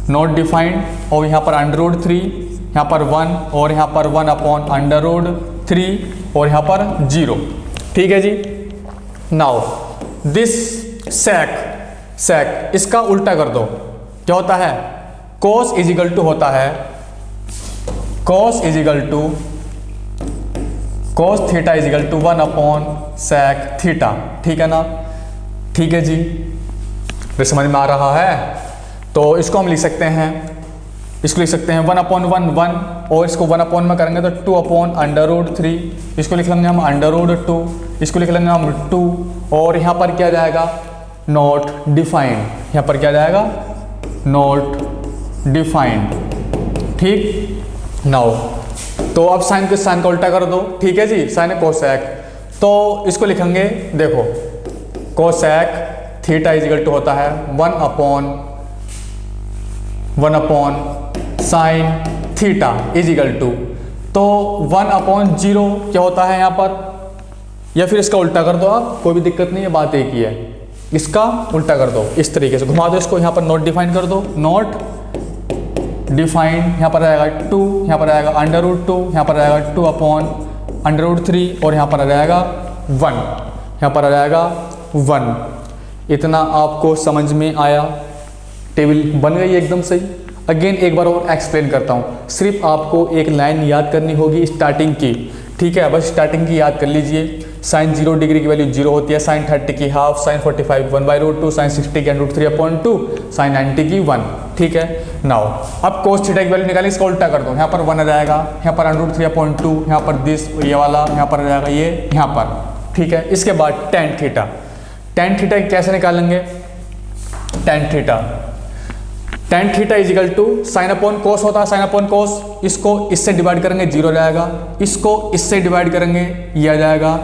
नॉट डिफाइंड और यहाँ पर √3, यहाँ पर 1 और यहाँ पर 1/√3 और यहाँ पर 0, ठीक है जी। नाउ दिस सेक इसका उल्टा कर दो, क्या होता है, cos इजिकल टू होता है, cos equal to cos theta equal to 1/sec theta, ठीक है ना, ठीक है जी, ये समझ में आ रहा है। तो इसको हम लिख सकते हैं, इसको लिख सकते हैं 1/1 1 और इसको 1/1 में करेंगे तो 2/√3, इसको लिख लेंगे हम √2, इसको लिख लेंगे हम 2 और यहाँ पर क्या जाएगा, नॉट डिफाइंड, यहाँ पर क्या जाएगा, नॉट डिफाइंड, ठीक। नाउ तो अब साइन के साइन का उल्टा कर दो, ठीक है जी, साइन कोसेक, तो इसको लिखेंगे, देखो कोसेक थीटा इजिकल टू होता है 1/1 साइन थीटा इजिकल टू, तो 1/0 क्या होता है यहाँ पर, या फिर इसका उल्टा कर दो आप, कोई भी दिक्कत नहीं है, बात एक ही है, इसका उल्टा कर दो, इस तरीके से घुमा दो इसको, यहाँ पर नॉट डिफाइन कर दो, नॉट डिफाइंड, यहाँ पर आएगा 2, यहाँ पर आएगा √2, यहाँ पर आएगा 2/√3 और यहाँ पर आ जाएगा 1, यहाँ पर आ जाएगा 1। इतना आपको समझ में आया, टेबल बन गई एकदम सही। अगेन एक बार और एक्सप्लेन करता हूँ, सिर्फ आपको एक लाइन याद करनी होगी स्टार्टिंग की, ठीक है, बस स्टार्टिंग की याद कर लीजिए। साइन 0 डिग्री की वैल्यू 0 होती है, साइन 30 की हाफ, साइन 45 1/√2, साइन 60 की √3/2, साइन 90 की 1, ठीक है। नाउ अब कोस थीटा की वैल्यू निकालें, इसका उल्टा कर दो, यहाँ पर 1 आ जाएगा, यहाँ पर √3/2, यहाँ पर दिस ये वाला, यहाँ पर आ जाएगा ये, यहाँ पर, ठीक है। इसके बाद tan थीटा कैसे निकालेंगे, tan theta. tan theta is equal to sine upon cos होता है, साइन अपॉन कोस, इसको इससे डिवाइड करेंगे 0 आ जाएगा, इसको इससे डिवाइड करेंगे ये आ जाएगा,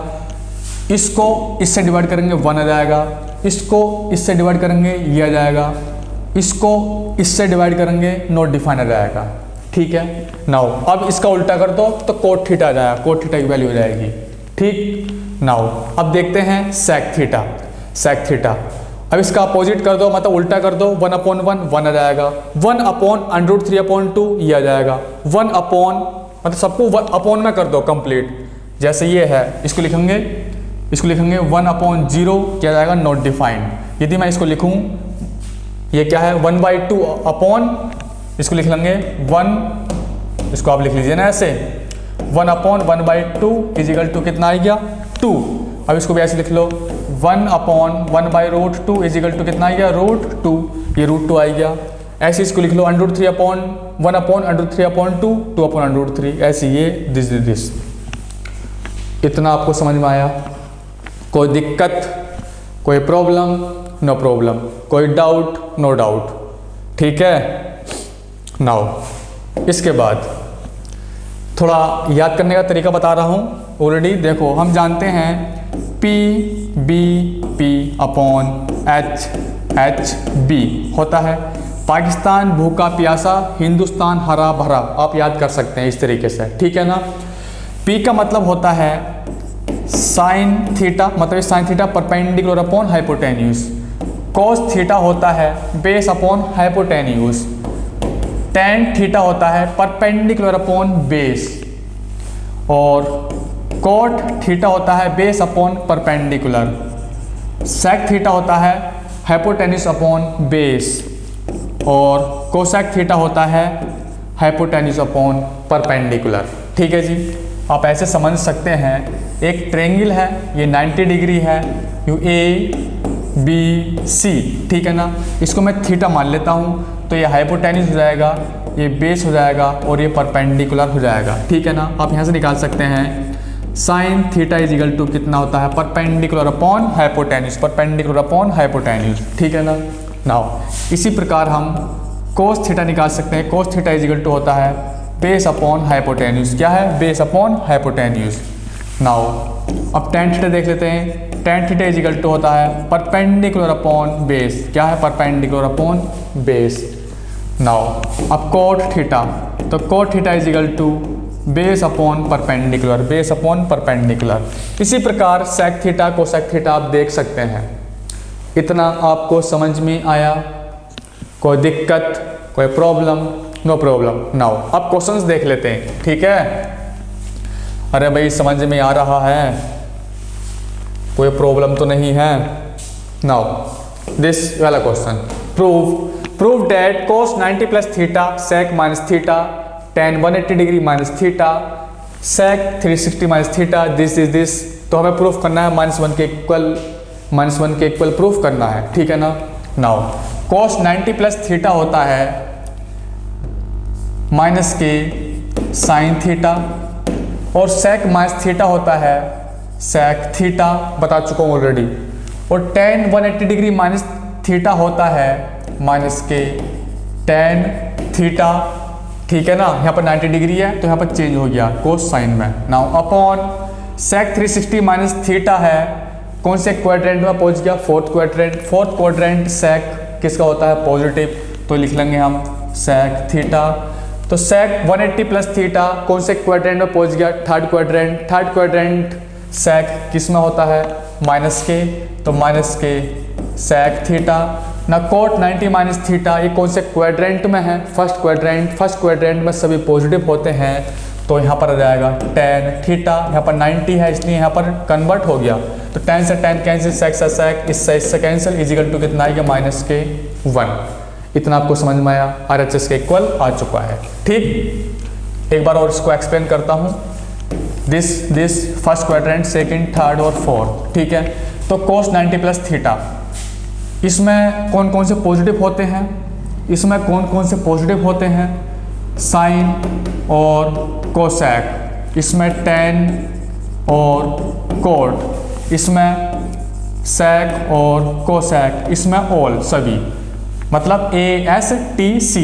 इसको इससे डिवाइड करेंगे 1 आ जाएगा, इसको इससे डिवाइड करेंगे ये आ जाएगा, इसको इससे डिवाइड करेंगे नॉट डिफाइन आ जाएगा। ठीक है, नाउ अब इसका उल्टा कर दो तो कोट थीटा आ जाएगा, कोट थीटा की वैल्यू हो जाएगी। ठीक, नाउ अब देखते हैं सेक थीटा। सेक थीटा अब इसका अपोजिट कर दो, मतलब उल्टा कर दो, 1/1 1 आ जाएगा, 1/√3/2 ये आ जाएगा, 1 अपॉन मतलब सबको 1 अपॉन में कर दो कंप्लीट। जैसे ये है इसको लिखेंगे 1/0 क्या जाएगा, नॉट डिफाइंड। यदि मैं इसको लिखूं ये क्या है 1/2 अपॉन, इसको लिख लेंगे 1, इसको आप लिख लीजिए ना ऐसे, 1/1/2 इज इक्वल टू कितना आ गया 2। अब इसको भी ऐसे लिख लो 1/1/√2 इज इक्वल टू कितना आ गया √2, ये √2 आ गया। ऐसे इसको लिख लो 1/3/2 2/√3, ऐसे ये दिस। इतना आपको समझ में आया? कोई दिक्कत, कोई प्रॉब्लम? No problem. कोई डाउट? No doubt. ठीक है, नाउ इसके बाद थोड़ा याद करने का तरीका बता रहा हूँ। ऑलरेडी देखो हम जानते हैं P/B होता है, पाकिस्तान भूखा प्यासा, हिंदुस्तान हरा भरा, आप याद कर सकते हैं इस तरीके से। ठीक है ना। P का मतलब होता है साइन थीटा, मतलब sine theta perpendicular upon hypotenuse. Cos theta होता है base upon hypotenuse. Tan theta होता है परपेंडिकुलर अपॉन बेस, और कॉट थीटा होता है base upon perpendicular. Sec theta होता है हाइपोटेन्यूज अपॉन बेस, और कोसेक थीटा होता है हाइपोटेन्यूज अपॉन परपेंडिकुलर। ठीक है जी, आप ऐसे समझ सकते हैं एक ट्रायंगल है, ये 90 डिग्री है, यू ABC। ठीक है ना, इसको मैं थीटा मान लेता हूँ, तो ये हाइपोटेन्यूज हो जाएगा, ये बेस हो जाएगा, और ये परपेंडिकुलर हो जाएगा। ठीक है ना, आप यहाँ से निकाल सकते हैं sine theta is equal to कितना होता है perpendicular upon hypotenuse, perpendicular upon hypotenuse. ठीक है ना। नाउ इसी प्रकार हम कोस थीटा निकाल सकते हैं। Cos theta is equal to होता है बेस अपॉन हाइपोटेन्यूज। क्या है? Base upon hypotenuse. नाउ अब टेन थीटा देख लेते हैं। Tan theta is equal to होता है परपेंडिकुलर अपॉन बेस। क्या है? Perpendicular upon base. नाउ अब कोट थीटा, तो cot theta is equal to base upon perpendicular, base upon perpendicular. इसी प्रकार सेक थीटा कोसेक थीटा आप देख सकते हैं। इतना आपको समझ में आया? कोई दिक्कत, कोई प्रॉब्लम? No problem. नाउ अब क्वेश्चंस देख लेते हैं। ठीक है, अरे भाई समझ में आ रहा है, कोई प्रॉब्लम तो नहीं है? नाउ दिस वाला question, prove that cos 90 plus theta sec minus theta tan 180 degree minus theta sec 360 minus theta this is this. तो हमें प्रूफ करना है -1 के इक्वल प्रूफ करना है। ठीक है ना। नाउ कोस 90 प्लस थीटा होता है माइनस के साइन थीटा, और सेक माइनस थीटा होता है सेक थीटा, बता चुका हूँ ऑलरेडी। और tan 180 डिग्री माइनस थीटा होता है माइनस के tan थीटा। ठीक है ना, यहाँ पर 90 डिग्री है तो यहाँ पर चेंज हो गया कोस साइन में। Now upon sec 360 minus theta है, कौन से क्वाड्रेंट में पहुँच गया? Fourth quadrant. Fourth quadrant sec किसका होता है? पॉजिटिव, तो लिख लेंगे हम सेक थीटा। तो सेक 180 प्लस थीटा कौन से क्वाड्रेंट में पहुँच गया? Third quadrant. थर्ड क्वाड्रेंट सेक किस में होता है? माइनस के, तो माइनस के सेक थीटा। ना कोट 90 माइनस थीटा, ये कौन से क्वाड्रेंट में है? First quadrant. फर्स्ट क्वाड्रेंट में सभी पॉजिटिव होते हैं, तो यहाँ पर आ जाएगा tan थीटा। यहाँ पर 90 है इसलिए यहाँ पर कन्वर्ट हो गया, तो tan से tan कैंसिल, सेक से सेक, इससे कैंसिल, इजिकल टू कितना आएगा? -1। इतना आपको समझ में आया? RHS के इक्वल आ चुका है। ठीक, एक बार और इसको एक्सप्लेन करता हूँ। This first quadrant, second, third और फोर्थ। ठीक है, तो कोस 90 प्लस थीटा, इसमें कौन कौन से पॉजिटिव होते हैं? इसमें कौन कौन से पॉजिटिव होते हैं? साइन और कोसेक, इसमें tan और कोट, इसमें सेक और कोसेक, इसमें ऑल सभी। मतलब ASTC,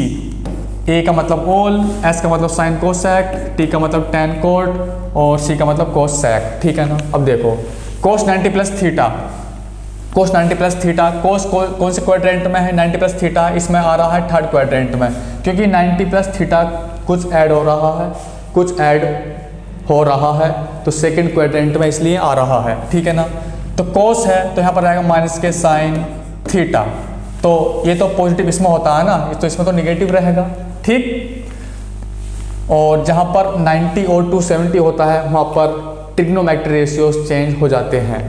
A का मतलब ऑल, S का मतलब साइन कोसेक, T का मतलब tan कोट और C का मतलब कोसेक, ठीक है ना। अब देखो cos 90 plus theta, cos 90 plus theta, cos कौन से क्वाड्रेंट में है, 90 प्लस थीटा इसमें आ रहा है थर्ड क्वाड्रेंट में, क्योंकि 90 प्लस थीटा कुछ ऐड हो रहा है, कुछ ऐड हो रहा है तो सेकंड क्वाड्रेंट में इसलिए आ रहा है, ठीक है ना। तो cos है तो यहाँ पर आएगा माइनस के साइन थीटा, तो ये तो पॉजिटिव इसमें होता है ना, तो इसमें तो निगेटिव रहेगा, ठीक। और जहाँ पर 90 और 270 होता है वहाँ पर ट्रिग्नोमेट्री रेशियोज चेंज हो जाते हैं।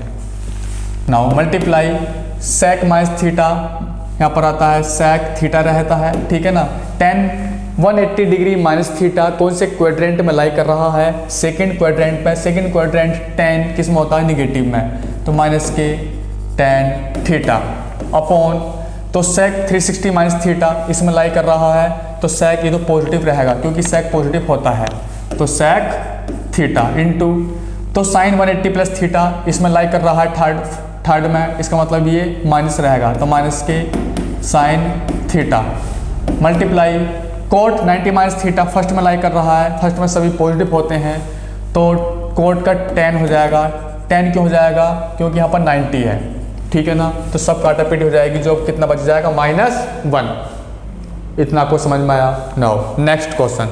Now multiply sec minus theta, यहाँ पर आता है सेक थीटा रहता है, ठीक है ना। 180 डिग्री माइनस थीटा कौन से क्वाड्रेंट में लाई कर रहा है, सेकंड क्वाड्रेंट में। सेकंड क्वाड्रेंट 10 किस में होता है, निगेटिव में, तो माइनस के tan थीटा अपॉन, तो सेक 360 माइनस थीटा इसमें लाई कर रहा है तो सेक ये तो पॉजिटिव रहेगा क्योंकि सेक पॉजिटिव होता है, तो सेक थीटा इनटू, तो साइन 180 प्लस थीटा इसमें लाई कर रहा है थर्ड में, इसका मतलब ये माइनस रहेगा, तो माइनस के sine theta multiply cot 90 minus theta first में लाई कर रहा है, फर्स्ट में सभी पॉजिटिव होते हैं तो कोट का tan हो जाएगा। tan क्यों हो जाएगा, क्योंकि यहाँ पर 90 है, ठीक है ना, तो सब काटापीटी हो जाएगी, जो कितना बच जाएगा -1। इतना आपको समझ में आया। Now next question,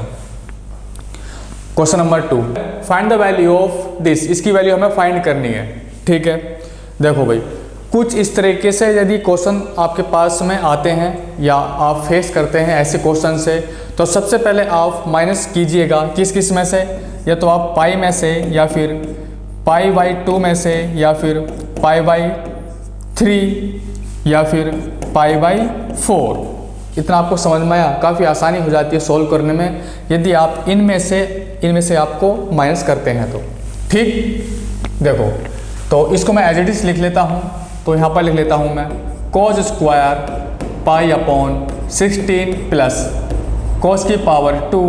question number 2, find the value of this, इसकी वैल्यू हमें फाइंड करनी है, ठीक है। देखो भाई कुछ इस तरीके से यदि क्वेश्चन आपके पास में आते हैं या आप फेस करते हैं ऐसे क्वेश्चन से, तो सबसे पहले आप माइनस कीजिएगा किस किस में से, या तो आप पाई में से, या फिर पाई बाई 2 में से, या फिर पाई बाई 3, या फिर पाई बाई 4। इतना आपको समझ में आया, काफ़ी आसानी हो जाती है सॉल्व करने में यदि आप इनमें से आपको माइनस करते हैं तो, ठीक। देखो तो इसको मैं एज इट इज लिख लेता हूँ, तो यहाँ पर लिख लेता हूँ मैं cos square pi upon 16 plus cos की power 2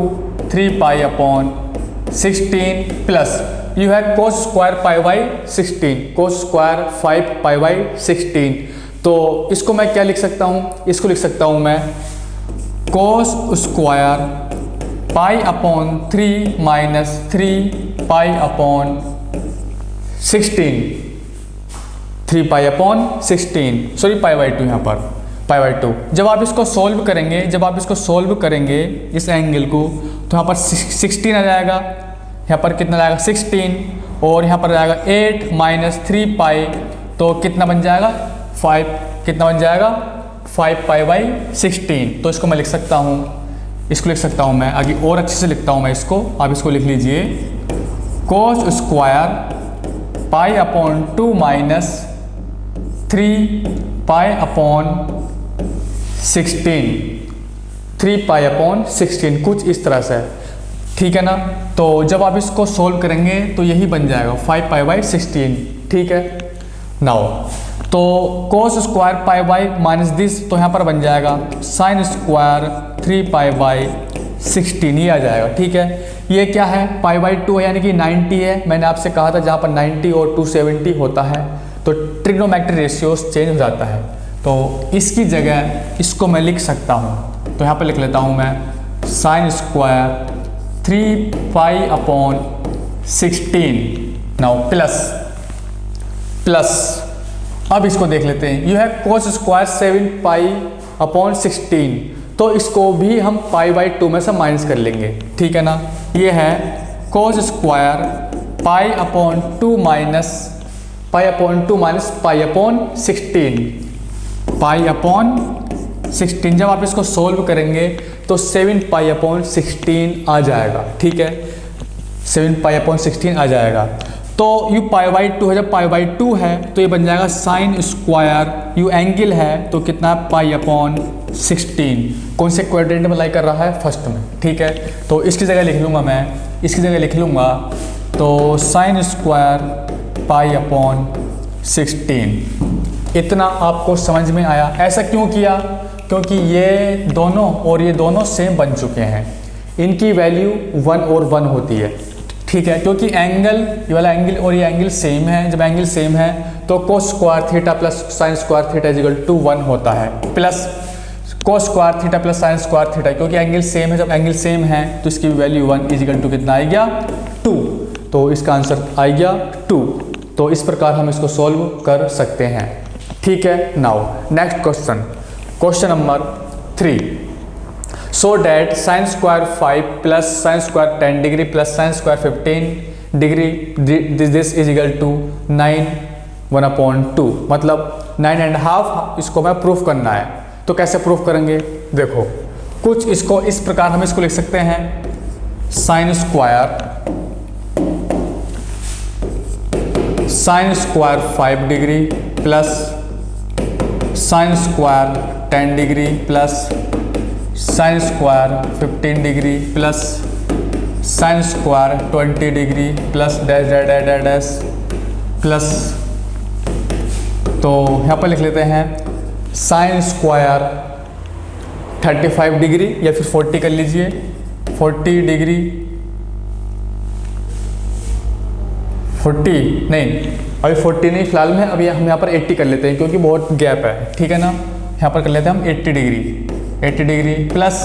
3 pi upon 16 plus you है cos square pi by 16, cos square 5 pi by 16। तो इसको मैं क्या लिख सकता हूँ, इसको लिख सकता हूँ मैं cos square pi upon 3 minus 3 pi upon 16, 3 pi upon 16, sorry pi by 2, यहाँ पर पाई बाई 2। जब आप इसको सोल्व करेंगे इस एंगल को, तो यहाँ पर 16 आ जाएगा, यहाँ पर कितना आएगा 16, और यहाँ पर आएगा 8 माइनस 3 पाई, तो कितना बन जाएगा 5, कितना बन जाएगा 5 पाई बाई 16। तो इसको मैं लिख सकता हूँ, इसको लिख सकता हूँ मैं आगे और अच्छे से लिखता हूँ मैं इसको, आप इसको लिख लीजिए cos square pi upon 2 minus 3 pi upon 16, 3 pi upon 16, कुछ इस तरह से, ठीक है ना। तो जब आप इसको सोल्व करेंगे तो यही बन जाएगा 5 पाई बाई 16, ठीक है। नाउ तो cos square pi by minus this, तो यहाँ पर बन जाएगा साइन स्क्वायर 3 पाई बाई 16, ये आ जाएगा, ठीक है। ये क्या है, पाई बाई 2 है यानी कि 90 है, मैंने आपसे कहा था जहाँ पर 90 और 270 होता है तो ट्रिग्नोमेट्री रेशियोज चेंज हो जाता है, तो इसकी जगह इसको मैं लिख सकता हूँ, तो यहाँ पर लिख लेता हूँ मैं sine square 3 pi upon 16। Now plus अब इसको देख लेते हैं, यू है cos स्क्वायर 7 पाई अपॉन 16, तो इसको भी हम पाई बाई 2 में से माइनस कर लेंगे, ठीक है ना। ये है cos square pi upon 2 minus pi upon 16, pi upon 16। जब आप इसको सोल्व करेंगे तो 7 पाई अपॉन 16 आ जाएगा, ठीक है, 7 पाई अपॉन 16 आ जाएगा। तो यू पाई बाई 2 है, जब पाई बाई 2 है तो ये बन जाएगा साइन स्क्वायर, यू एंगल है तो कितना पाई अपॉन 16, कौन से क्वाड्रेंट में लाई कर रहा है, फर्स्ट में, ठीक है। तो इसकी जगह लिख लूँगा मैं, इसकी जगह लिख लूँगा तो साइन स्क्वायर पाई अपॉन 16। इतना आपको समझ में आया। ऐसा क्यों किया, क्योंकि ये दोनों और ये दोनों सेम बन चुके हैं, इनकी वैल्यू 1 और 1 होती है, ठीक है, क्योंकि एंगल, ये वाला एंगल और ये एंगल सेम है। जब एंगल सेम है तो cos square theta plus sine square theta equal to 1 होता है, plus cos square theta plus sine square theta, क्योंकि एंगल सेम है, जब एंगल सेम है तो इसकी वैल्यू 1 इजिकल टू कितना आ गया 2, तो इसका आंसर आ गया 2। तो इस प्रकार हम इसको सॉल्व कर सकते हैं। ठीक है, now next question, question number 3। So that sine square 5 plus sine square 10 degree plus sine square 15 degree this is equal to 9 1/2, मतलब 9.5 इसको मैं प्रूफ करना है। तो कैसे प्रूफ करेंगे, देखो कुछ इसको इस प्रकार हम इसको लिख सकते हैं, sine square 5 degree plus sine square 10 degree plus sine square 15 degree plus sine square 20 degree plus dash dash dash dash dash plus, तो यहाँ पर लिख लेते हैं साइन स्क्वायर 35 डिग्री या फिर 40 कर लीजिए, 40 डिग्री 40 नहीं, अभी 40 नहीं फिलहाल में, अभी हम यहाँ पर 80 कर लेते हैं क्योंकि बहुत गैप है। ठीक है ना, यहाँ पर कर लेते हैं हम 80 डिग्री प्लस,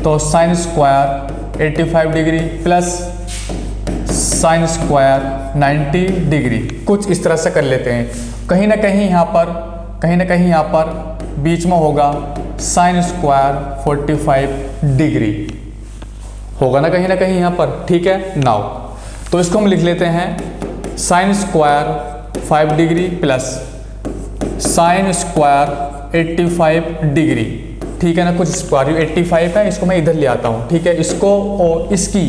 तो sine square 85 degree plus sine square 90 degree, कुछ इस तरह से कर लेते हैं। कहीं ना कहीं यहाँ पर बीच में होगा साइन स्क्वायर 45 डिग्री, होगा ना कहीं यहाँ पर। ठीक है, नाउ तो इसको हम लिख लेते हैं sine square 5 degree plus sine square 85 degree. ठीक है ना, कुछ स्क्वायर 85 है, इसको मैं इधर ले आता हूँ। ठीक है, इसको और इसकी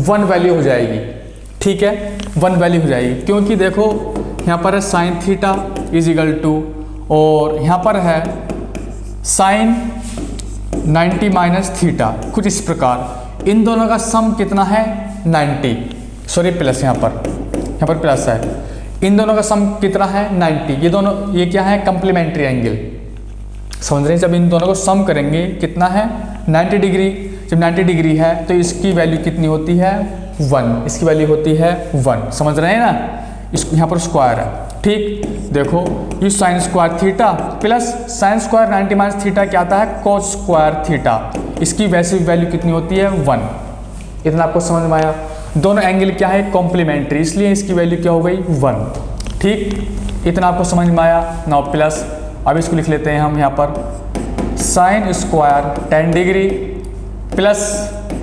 1 वैल्यू हो जाएगी। ठीक है, 1 वैल्यू हो जाएगी, क्योंकि देखो यहाँ पर है sine theta is equal to, और यहाँ पर है साइन 90 माइनस थीटा, कुछ इस प्रकार। इन दोनों का सम कितना है 90, सॉरी प्लस, यहाँ पर प्लस है। इन दोनों का सम कितना है 90, ये दोनों ये क्या है कंप्लीमेंट्री एंगल, समझ रहे हैं। जब इन दोनों को सम करेंगे कितना है 90 डिग्री, जब 90 डिग्री है तो इसकी वैल्यू कितनी होती है 1, इसकी वैल्यू होती है 1, समझ रहे हैं ना। इसको यहाँ पर स्क्वायर है। ठीक, देखो ये sign square theta plus sine square 90 minus theta क्या आता है कोस स्क्वायर थीटा, इसकी वैसे वैल्यू कितनी होती है 1। इतना आपको समझ में आया। दोनों एंगल क्या है कॉम्प्लीमेंट्री, इसलिए इसकी वैल्यू क्या हो गई 1। ठीक, इतना आपको समझ में आया। नाउ प्लस, अब इसको लिख लेते हैं हम यहाँ पर साइन स्क्वायर 10 डिग्री प्लस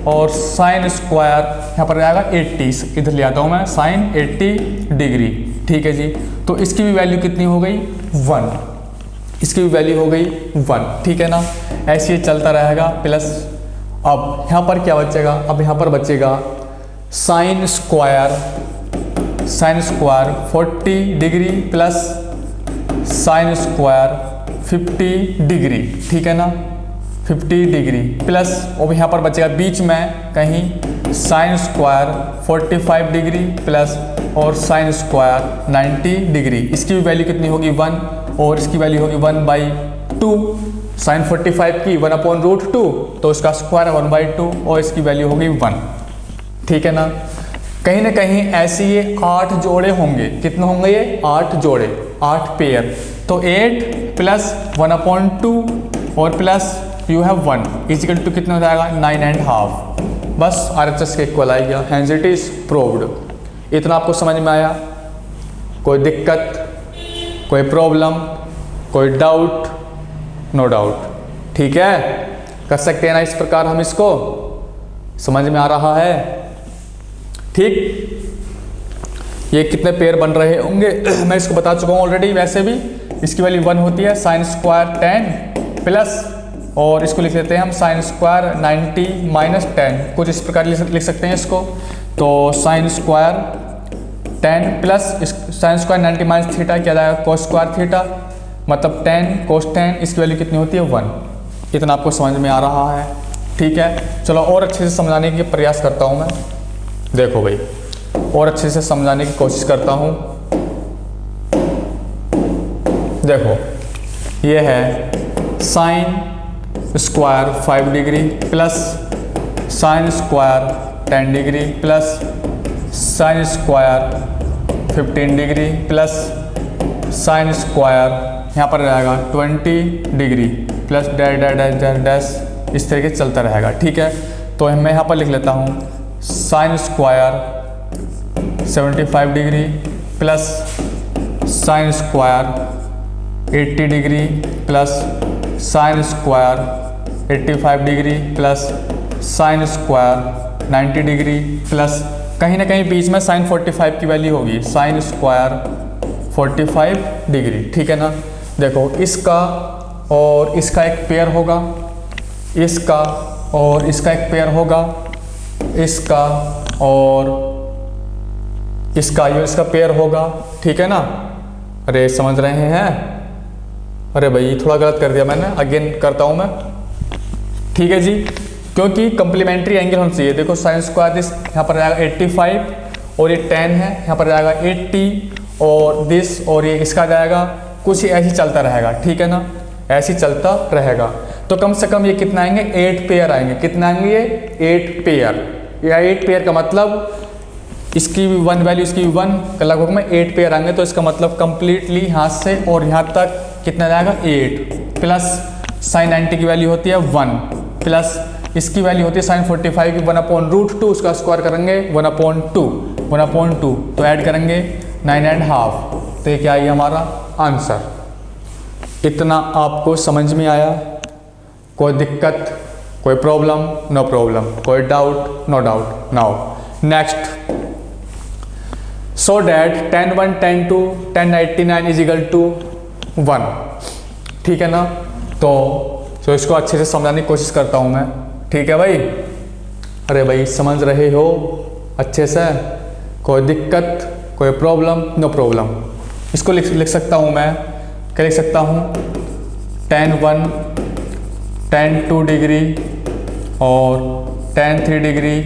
और साइन स्क्वायर यहाँ पर आएगा 80, इधर ले आता हूँ मैं साइन 80 डिग्री। ठीक है जी, तो इसकी भी वैल्यू कितनी हो गई 1, इसकी भी वैल्यू हो गई 1। ठीक है ना, ऐसे ही चलता रहेगा प्लस। अब यहाँ पर क्या बचेगा, अब यहाँ पर बचेगा sine square 40 degree plus sine square 50 degree. ठीक है ना, 50 डिग्री प्लस, और यहाँ पर बचेगा बीच में कहीं साइन स्क्वायर 45 डिग्री प्लस और साइन स्क्वायर 90 डिग्री। इसकी भी वैल्यू कितनी होगी 1, और इसकी वैल्यू होगी 1/2। साइन 45 की 1/√2, तो इसका स्क्वायर है 1/2, और इसकी वैल्यू होगी 1। ठीक है ना कहीं ऐसे ये 8 जोड़े होंगे, कितने होंगे ये 8 जोड़े, 8 पेयर। तो 8 प्लस 1/2 और plus you have 1 equal to कितना हो जाएगा 9.5, बस RHS के इक्वल आएगा। Hence it is proved. इतना आपको समझ में आया? कोई दिक्कत, कोई प्रॉब्लम, कोई डाउट? No doubt. ठीक है, कर सकते हैं ना इस प्रकार हम इसको, समझ में आ रहा है? ठीक, ये कितने पेयर बन रहे होंगे मैं इसको बता चुका हूँ ऑलरेडी। वैसे भी इसकी वैल्यू 1 होती है, साइन स्क्वायर 10 प्लस, और इसको लिख लेते हैं हम साइन स्क्वायर 90 माइनस 10, कुछ इस प्रकार लिख सकते हैं इसको। तो sign square 10 plus sine square 90 minus theta क्या जाएगा कोस स्क्वायर थीटा, मतलब 10 कोस 10, इसकी वैल्यू कितनी होती है 1। इतना आपको समझ में आ रहा है? ठीक है, चलो और अच्छे से समझाने की प्रयास करता हूँ मैं। देखो भाई, और अच्छे से समझाने की कोशिश करता हूँ। देखो, ये है sign square 5 degree plus sine square 10 degree plus sine square 15 degree plus sine square यहाँ पर रहेगा 20 degree plus dash dash dash dash dash इस तरीके से चलता रहेगा। ठीक है, तो मैं यहाँ पर लिख लेता हूँ sine square 75 degree plus sine square 80 degree plus sine square 85 degree plus sine square 90 degree plus कहीं ना कहीं बीच में साइन 45 की वैल्यू होगी, साइन स्क्वायर 45 डिग्री। ठीक है ना, देखो इसका और इसका एक पेयर होगा, इसका और इसका एक पेयर होगा, इसका और इसका ये इसका पेयर होगा। ठीक है ना, अरे समझ रहे हैं? अरे भाई थोड़ा गलत कर दिया मैंने, अगेन करता हूँ मैं। ठीक है जी, क्योंकि कंप्लीमेंट्री एंगल होना चाहिए। देखो साइन स्क्वायर दिस यहाँ पर आएगा 85 और ये 10 है, यहाँ पर आएगा 80 और दिस और ये इसका जाएगा कुछ ऐसे ही चलता रहेगा। ठीक है ना, ऐसे ही चलता रहेगा। तो कम से कम ये कितना आएंगे, 8 पेयर आएंगे। कितना आएंगे ये 8 पेयर। या 8 पेयर का मतलब इसकी भी 1 वैल्यू, इसकी भी 1 लगभग में 8 पेयर आएंगे। तो इसका मतलब कंप्लीटली यहाँ से और यहाँ तक कितना जाएगा 8 प्लस साइन 90 की वैल्यू होती है 1 प्लस इसकी वैल्यू होती है साइन 45 की 1/√2, उसका स्क्वायर करेंगे 1/2 तो ऐड करेंगे 9.5। तो ये क्या है हमारा आंसर। इतना आपको समझ में आया? कोई दिक्कत, कोई प्रॉब्लम? No problem. कोई doubt? No doubt. Now next, so that tan 1 tan 2 tan 89 is equal to 1। ठीक है ना, तो इसको अच्छे से समझाने की कोशिश करता हूँ मैं। ठीक है भाई? अरे भाई समझ रहे हो अच्छे से? कोई दिक्कत, कोई प्रॉब्लम? No problem. इसको लिख सकता हूँ मैं, क्या लिख सकता हूँ, tan 1 tan 2 डिग्री और tan 3 degree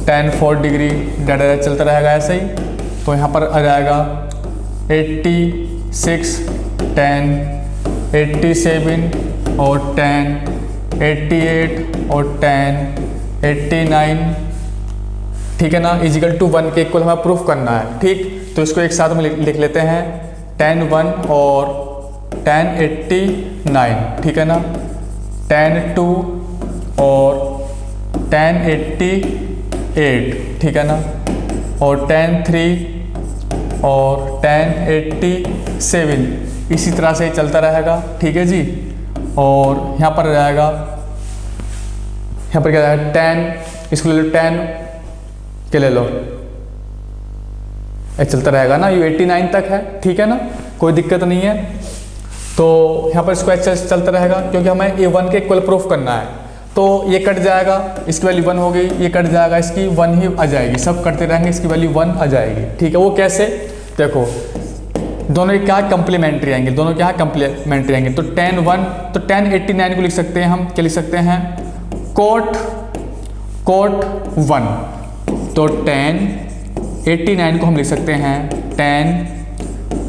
tan 4 degree data चलता रहेगा ऐसे ही। तो यहाँ पर आ जाएगा 86 tan 87 और tan 88 और tan 89। ठीक है ना, इजिकल टू 1 के इक्वल हमें प्रूफ करना है। ठीक, तो इसको एक साथ में लिख लेते हैं tan 1 और tan 89। ठीक है ना, tan 2 और tan 88। ठीक है ना, और tan 3 और tan 87 इसी तरह से चलता रहेगा। ठीक है जी, और यहाँ पर रहेगा, यहाँ पर क्या रहेगा tan, इसको ले लो tan के ले लो, चलता रहेगा ना, ये 89 तक है। ठीक है ना, कोई दिक्कत नहीं है। तो यहाँ पर इसको चलता रहेगा क्योंकि हमें ये 1 के इक्वल प्रूफ करना है। तो ये कट जाएगा, इसकी वैल्यू 1 हो गई, ये कट जाएगा, इसकी 1 ही आ जाएगी, सब कटते रहेंगे, इसकी वैल्यू 1 आ जाएगी। ठीक है, वो कैसे? देखो दोनों क्या कंप्लीमेंट्री एंगल, दोनों क्या कंप्लीमेंट्री एंगल। तो tan 1, तो tan 89 को लिख सकते हैं हम, क्या लिख सकते हैं, cot 1। तो tan 89 को हम लिख सकते हैं tan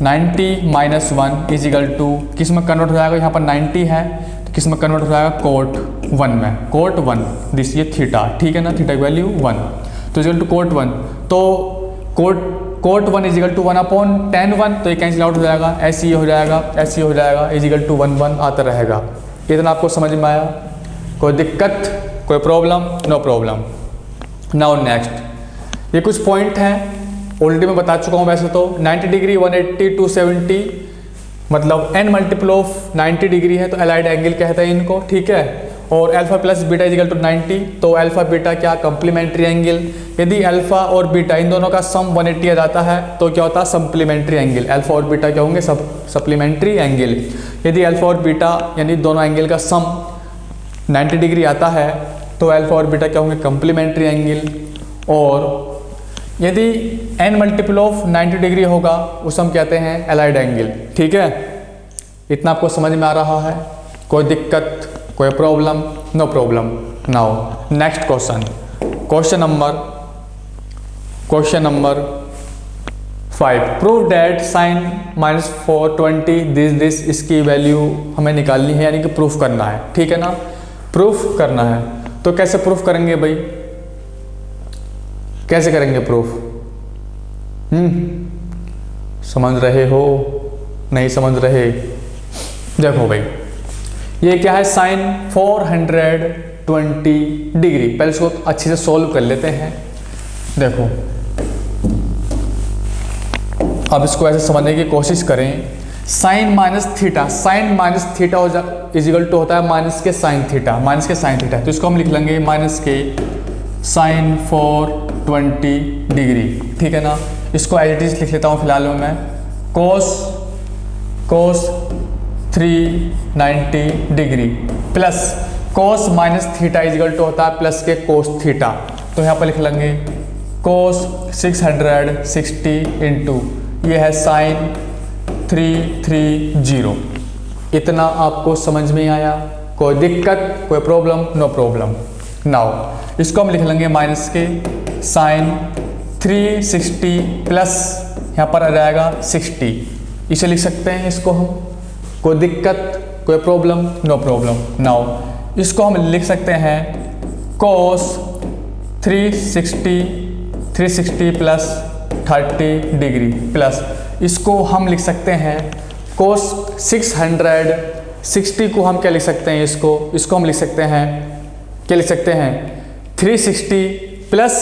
90 - 1 इज इक्वल टू, किस में कन्वर्ट हो जाएगा, यहाँ पर 90 है तो किस में कन्वर्ट हो जाएगा, cot 1 में, cot 1 दिस ये थीटा। ठीक है ना, थीटा की वैल्यू 1, तो इज इक्वल टू cot 1। तो cot 1 is equal to 1/tan 1, तो ये कैंसिल आउट हो जाएगा, ऐसे ही हो जाएगा, ऐसे ही हो जाएगा, इज इक्वल टू 1 आता रहेगा। इतना आपको समझ में आया? कोई दिक्कत, कोई problem? No problem. Now next, ये कुछ पॉइंट हैं ऑलरेडी मैं बता चुका हूँ वैसे तो। 90 डिग्री 180 270 मतलब n मल्टीपल ऑफ 90 डिग्री है, तो एलाइड एंगल कहते हैं इनको। ठीक है, और alpha plus beta equal to 90, तो अल्फा बीटा क्या, कंप्लीमेंट्री एंगल। यदि अल्फा और बीटा इन दोनों का सम 180 आ जाता है तो क्या होता है, सप्लीमेंट्री एंगल। अल्फा और बीटा क्या होंगे, सप्लीमेंट्री एंगल। यदि अल्फा और बीटा यानी दोनों एंगल का सम 90 डिग्री आता है तो अल्फा और बीटा क्या होंगे, कंप्लीमेंट्री एंगल। और यदि n मल्टीपल ऑफ 90 डिग्री होगा उसे हम कहते हैं एलाइड एंगल। ठीक है, इतना आपको समझ में आ रहा है? कोई दिक्कत, कोई problem? No problem. Now next question, question number 5। Prove that sine -420 this, इसकी वैल्यू हमें निकालनी है, यानी कि प्रूफ करना है। ठीक है ना, प्रूफ करना है। तो कैसे प्रूफ करेंगे भाई, कैसे करेंगे प्रूफ? समझ रहे हो, नहीं समझ रहे? देखो भाई, ये क्या है, साइन 420 डिग्री। पहले इसको अच्छे से सॉल्व कर लेते हैं। देखो अब इसको ऐसे समझने की कोशिश करें। Sine minus theta, sine minus theta हो जा इजिकल टू होता है माइनस के साइन थीटा, माइनस के साइन थीटा। तो इसको हम लिख लेंगे माइनस के साइन 420 डिग्री, ठीक है ना। इसको एज इट इज लिख लेता हूँ फिलहाल में मैं, cos 390 degree plus cos minus theta equal to होता है प्लस के कोस थीटा। तो यहाँ पर लिख लेंगे कोस 660 इंटू ये है साइन 330। इतना आपको समझ में आया? कोई दिक्कत, कोई प्रॉब्लम? No problem. नाउ इसको हम लिख लेंगे माइनस के साइन 360 प्लस यहाँ पर आ जाएगा 60, इसे लिख सकते हैं इसको हम। कोई दिक्कत, कोई प्रॉब्लम? No problem. नाउ इसको हम लिख सकते हैं कोस 360 प्लस 30 डिग्री प्लस इसको हम लिख सकते हैं कोस 660 को हम क्या लिख सकते हैं, इसको हम लिख सकते हैं, क्या लिख सकते हैं 360 प्लस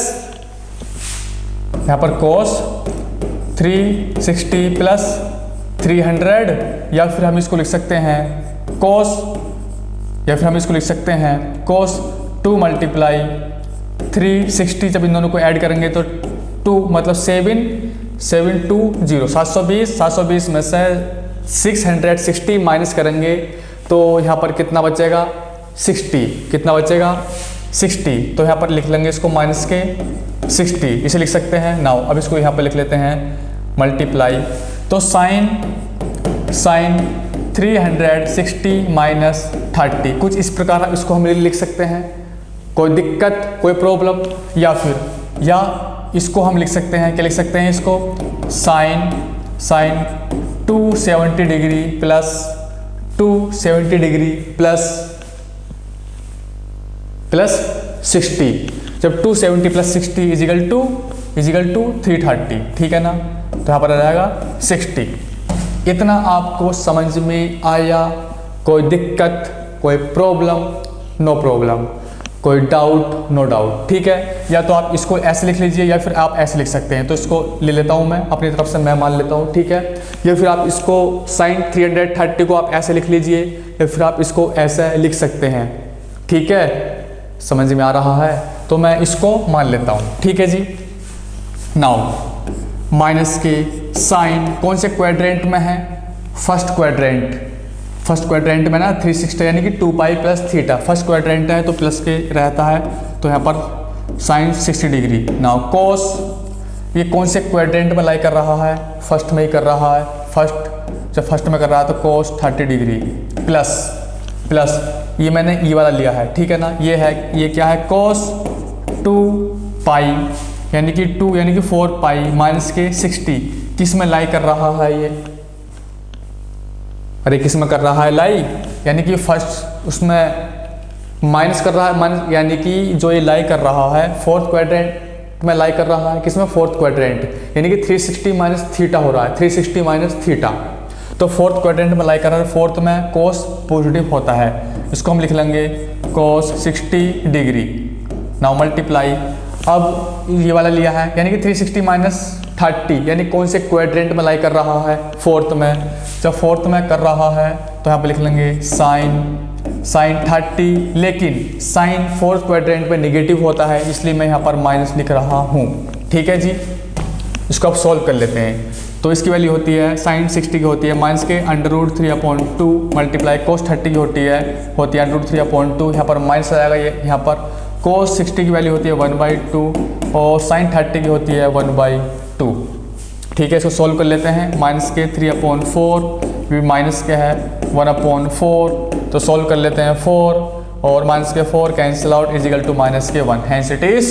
यहाँ पर कोस 360 प्लस 300, या फिर हम इसको लिख सकते हैं कोस, या फिर हम इसको लिख सकते हैं कोस 2 मल्टीप्लाई 360। जब इन दोनों को ऐड करेंगे तो 2 मतलब 720 में से 660 माइनस करेंगे तो यहाँ पर कितना बचेगा 60, कितना बचेगा 60। तो यहाँ पर लिख लेंगे इसको माइनस के 60, इसे लिख सकते हैं। नाउ अब इसको यहाँ पर लिख लेते हैं मल्टीप्लाई, तो साइन 360 माइनस 30 कुछ इस प्रकार इसको हम लिख सकते हैं। कोई दिक्कत, कोई प्रॉब्लम? या फिर इसको हम लिख सकते हैं, क्या लिख सकते हैं इसको sine 270 degree plus 270 degree plus 60। जब 270 प्लस 60 इजिकल टू 330, ठीक है ना। तो यहाँ पर आ जाएगा 60। इतना आपको समझ में आया? कोई दिक्कत, कोई प्रॉब्लम? No problem. कोई डाउट? नो डाउट, ठीक है। या तो आप इसको ऐसे लिख लीजिए या फिर आप ऐसे लिख सकते हैं। तो इसको ले लेता हूँ मैं अपनी तरफ से, मैं मान लेता हूँ, ठीक है। या फिर आप इसको साइन 330 को आप ऐसे लिख लीजिए या फिर आप इसको ऐसे लिख सकते हैं, ठीक है। समझ में आ रहा है? तो मैं इसको मान लेता हूँ, ठीक है जी। नाउ माइनस के साइन कौन से क्वाड्रेंट में है? फर्स्ट क्वाड्रेंट में ना 360 यानी कि 2 pi plus theta, first quadrant है तो प्लस के रहता है। तो यहाँ पर साइन 60 डिग्री। नाउ कोस ये कौन से क्वाड्रेंट में लाई कर रहा है? फर्स्ट में ही कर रहा है। जब फर्स्ट में कर रहा है तो कोस 30 डिग्री प्लस ये मैंने ये वाला लिया है, ठीक है ना। ये क्या है कोस 2 पाई यानी कि 4 पाई माइनस के 60 किस में लाई कर रहा है ये? अरे किस में कर रहा है लाई? यानी कि फर्स्ट उसमें माइनस कर रहा है, माइनस यानी कि जो ये लाई कर रहा है फोर्थ क्वाड्रेंट में लाई कर रहा है। किसमें? फोर्थ क्वाड्रेंट, यानी कि 360 माइनस थीटा हो रहा है, 360 माइनस थीटा। तो फोर्थ क्वाड्रेंट में लाई कर रहा है, फोर्थ में कोस पॉजिटिव होता है, इसको हम लिख लेंगे कोस 60 डिग्री। नाउ मल्टीप्लाई, अब ये वाला लिया है यानी कि 360 माइनस 30 यानी कौन से क्वाड्रेंट में लाई कर रहा है? फोर्थ में। जब फोर्थ में कर रहा है तो यहाँ पे लिख लेंगे साइन 30, लेकिन साइन फोर्थ क्वाड्रेंट में निगेटिव होता है इसलिए मैं यहाँ पर माइनस लिख रहा हूँ, ठीक है जी। इसको अब सॉल्व कर लेते हैं। तो इसकी वैल्यू होती है साइन 60 की होती है माइनस के √3/2 मल्टीप्लाई कोस 30 की होती है √3/2। यहाँ पर माइनस आ जाएगा, ये यहाँ पर कोस 60 की वैल्यू होती है 1/2 और साइन 30 की होती है 1/2, ठीक है। इसको सॉल्व कर लेते हैं। माइनस के 3/4 भी माइनस के है 1/4, तो सॉल्व कर लेते हैं 4 और माइनस के 4 cancel out equal to minus के 1। हैंस इट इज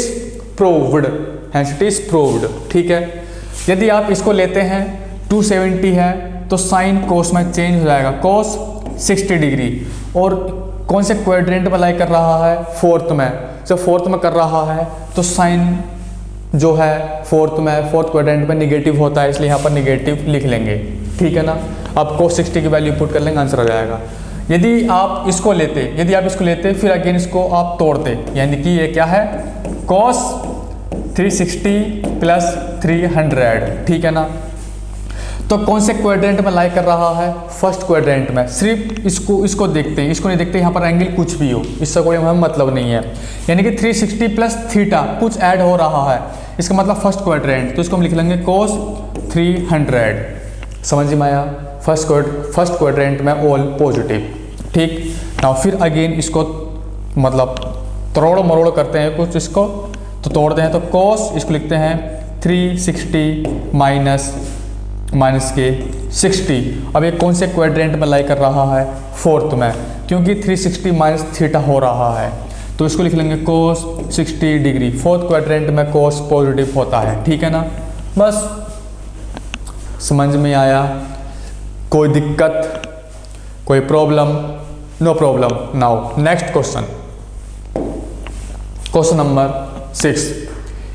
प्रूव्ड, ठीक है। यदि आप इसको लेते हैं 270 है तो साइन कोस में चेंज हो जाएगा, कोस 60 डिग्री। और कौन से क्वाड्रेंट में लाई कर रहा है? फोर्थ में। जब फोर्थ में कर रहा है तो साइन जो है फोर्थ क्वाड्रेंट में निगेटिव होता है, इसलिए यहाँ पर निगेटिव लिख लेंगे, ठीक है ना। अब कोस 60 की वैल्यू पुट कर लेंगे, आंसर आ जाएगा। यदि आप इसको लेते फिर अगेन इसको आप तोड़ते, यानी कि ये क्या है cos 360 प्लस 300, ठीक है ना। तो कौन से क्वाड्रेंट में लाई कर रहा है, फर्स्ट क्वाड्रेंट में। सिर्फ इसको देखते हैं, इसको नहीं देखते यहाँ पर एंगल कुछ भी हो, इससे कोई हमें मतलब नहीं है। यानी कि 360 प्लस थीटा कुछ ऐड हो रहा है, इसका मतलब फर्स्ट क्वाड्रेंट, तो इसको हम लिख लेंगे cos 300। समझ में आया, फर्स्ट क्वाड्रेंट में ऑल पॉजिटिव, ठीक ना। फिर अगेन इसको मतलब तोड़ मरोड़ करते हैं कुछ, इसको तो तोड़ते हैं, तो cos इसको लिखते हैं 360 माइनस के 60। अब ये कौन से क्वाड्रेंट में लाई कर रहा है, फोर्थ में, क्योंकि 360 माइनस थीटा हो रहा है, तो इसको लिख लेंगे cos 60 डिग्री। फोर्थ क्वाड्रेंट में cos पॉजिटिव होता है, ठीक है ना। बस समझ में आया, कोई दिक्कत, कोई problem? No problem. Now next question number 6।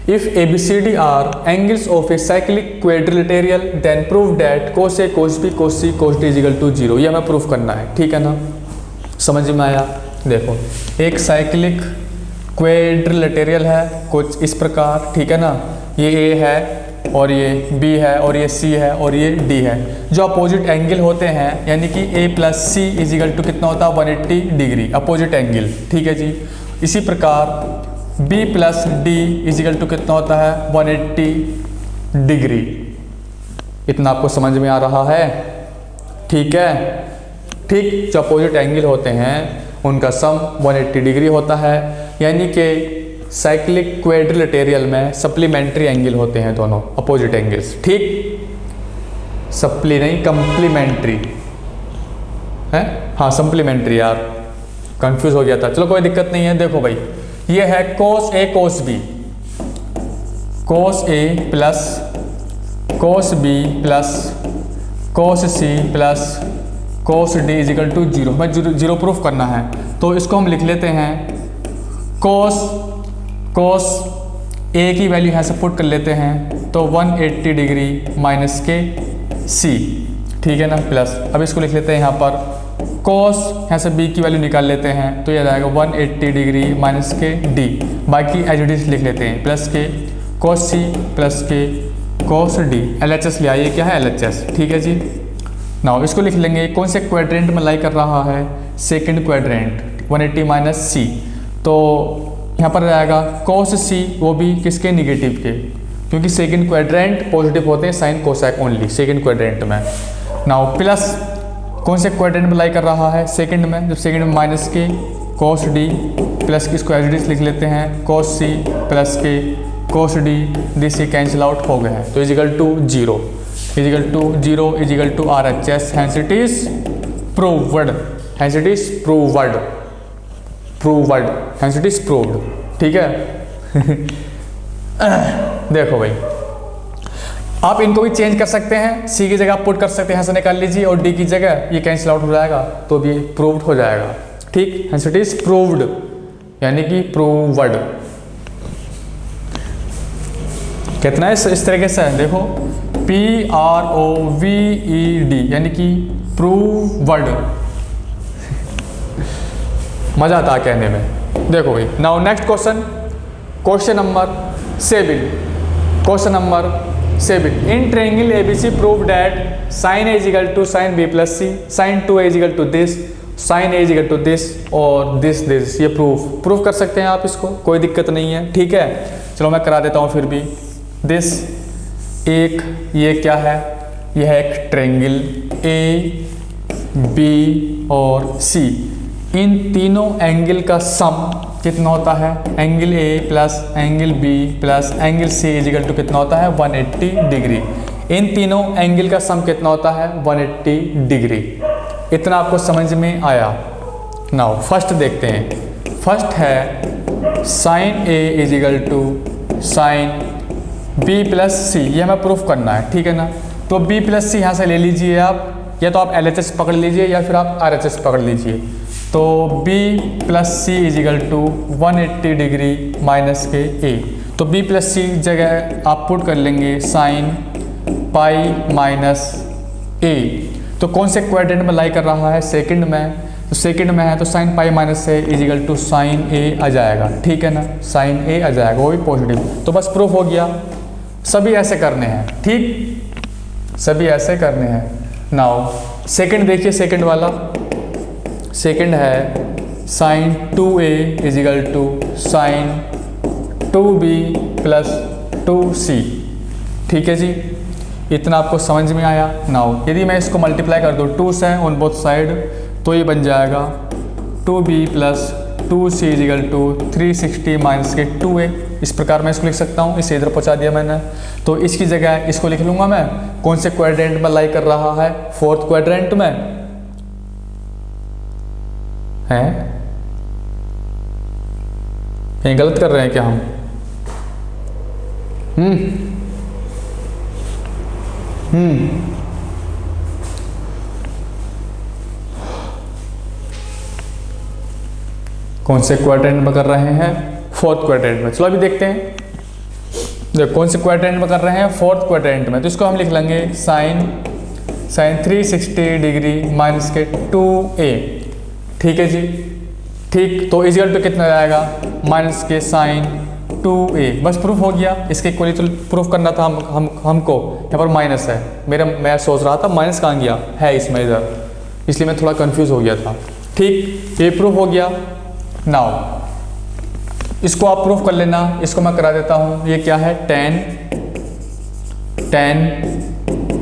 If ABCD are angles of a cyclic quadrilateral, then prove that cos A, cos B, cos C, cos D is equal to 0। ये हमें प्रूफ करना है, ठीक है ना। समझ में आया। देखो, एक साइक्लिक क्वाड्रिलेटरल है कुछ इस प्रकार, ठीक है ना। ये A है और ये B है और ये C है और ये D है। जो अपोजिट एंगल होते हैं, यानी कि A plus C is equal to कितना होता है 180 डिग्री, अपोजिट एंगल, ठीक है जी। इसी प्रकार B plus D is equal to कितना होता है 180 डिग्री। इतना आपको समझ में आ रहा है, ठीक है। ठीक, जो अपोजिट एंगल होते हैं उनका सम 180 डिग्री होता है, यानी कि साइक्लिक क्वाड्रिलेटरल में सप्लीमेंट्री एंगल होते हैं दोनों अपोजिट एंगल्स, ठीक। सप्ली नहीं, कंप्लीमेंट्री है, हाँ सप्लीमेंट्री, यार कंफ्यूज हो गया था। चलो कोई दिक्कत नहीं है। देखो भाई, ये है cos A cos B, cos A plus cos B plus cos C plus cos D is equal to 0। हमें जीरो प्रूफ करना है, तो इसको हम लिख लेते हैं cos A की वैल्यू यहाँ से पुट कर लेते हैं, तो 180 डिग्री माइनस के C, ठीक है ना, प्लस। अब इसको लिख लेते हैं यहाँ पर cos, यहाँ से B की वैल्यू निकाल लेते हैं, तो ये आएगा 180 डिग्री माइनस के D। बाकी एज इट इज लिख लेते हैं, प्लस के cos C प्लस के cos D। LHS ले आइए, क्या है LHS, ठीक है जी। नाउ इसको लिख लेंगे, कौन से क्वाड्रेंट में लाई कर रहा है, सेकंड क्वाड्रेंट, 180 माइनस C। तो यहाँ पर आएगा cos C, वो भी किसके, निगेटिव के, क्योंकि सेकंड क्वाड्रेंट पॉजिटिव होते हैं sine cosec only second quadrant में। नाउ प्लस कौन से क्वाड्रेंट में लाई कर रहा है, सेकंड में। जब सेकंड में माइनस के cos D प्लस की इसको एज इट इज लिख लेते हैं cos C प्लस के cos D, दिस से कैंसिल आउट हो गए हैं, तो equal to 0 equal to 0 equal to RHS। Hence it is proved, hence it is proved, hence it is proved, ठीक है। देखो भाई, आप इनको भी चेंज कर सकते हैं, C की जगह आप पुट कर सकते हैं, यहाँ से निकाल लीजिए, और D की जगह ये कैंसिल आउट हो जाएगा, तो भी प्रूव्ड हो जाएगा, ठीक। हैंस इट इज प्रूव्ड, यानी कि प्रूव्ड। कितना है इस तरीके से, देखो PROVED, यानी कि प्रूव्ड। मजा आता है कहने में। देखो भाई, now next question number 7। In triangle ABC prove that sin A is equal to sin B plus C, sin 2A is equal to this, sin A is equal to this और this। ये प्रूफ कर सकते हैं आप इसको, कोई दिक्कत नहीं है, ठीक है। चलो मैं करा देता हूँ फिर भी। दिस एक, ये क्या है, यह है एक ट्रायंगल A B और C। इन तीनों एंगल का सम कितना होता है, angle A plus angle B plus angle C is equal to कितना होता है 180 डिग्री। इन तीनों एंगल का सम कितना होता है 180 डिग्री। इतना आपको समझ में आया। नाउ फर्स्ट देखते हैं। फर्स्ट है sine A is equal to sine B plus C, ये हमें प्रूफ करना है, ठीक है ना। तो B प्लस C यहाँ से ले लीजिए आप, या तो आप LHS पकड़ लीजिए या फिर आप RHS पकड़ लीजिए। तो B plus C is equal to 180 degree minus के A। तो B प्लस C जगह आप पुट कर लेंगे साइन पाई माइनस A। तो कौन से क्वाड्रेंट में लाई कर रहा है, सेकंड में। सेकंड में है तो sine pi minus A equal to sine A आ जाएगा, ठीक है ना, साइन ए आ जाएगा, वो भी पॉजिटिव। तो बस प्रूफ हो गया। सभी ऐसे करने हैं, ठीक, सभी ऐसे करने हैं। नाउ सेकंड देखिए, सेकंड वाला सेकंड है sine 2a equal to sine 2b plus 2c, ठीक है जी, इतना आपको समझ में आया। नाउ यदि मैं इसको मल्टीप्लाई कर दूँ 2 से ऑन बोथ साइड तो ये बन जाएगा 2b plus 2c is equal to 360 minus के 2a। इस प्रकार मैं इसको लिख सकता हूँ, इसे इधर पहुँचा दिया मैंने। तो इसकी जगह इसको लिख लूँगा मैं, कौन से क्वाड्रेंट में लाई कर रहा है, फोर्थ क्वाड्रेंट में है। कहीं गलत कर रहे हैं क्या हम? कौन से क्वाड्रेंट में कर रहे हैं? फोर्थ क्वाड्रेंट में। चलो अभी देखते हैं, देखो कौन से क्वाड्रेंट में कर रहे हैं, फोर्थ क्वाड्रेंट में। तो इसको हम लिख लेंगे साइन 360 डिग्री माइनस के 2a, ठीक है जी, ठीक। तो इजिकल टू कितना जाएगा, माइनस के साइन 2a। बस प्रूफ हो गया। इसके इक्वली तो प्रूफ करना था हमको। यहाँ पर माइनस है, मैं सोच रहा था माइनस कहाँ गया है इसमें, इधर, इसलिए मैं थोड़ा कंफ्यूज हो गया था, ठीक। ये प्रूफ हो गया। नाउ इसको आप प्रूफ कर लेना, इसको मैं करा देता हूँ। ये क्या है, tan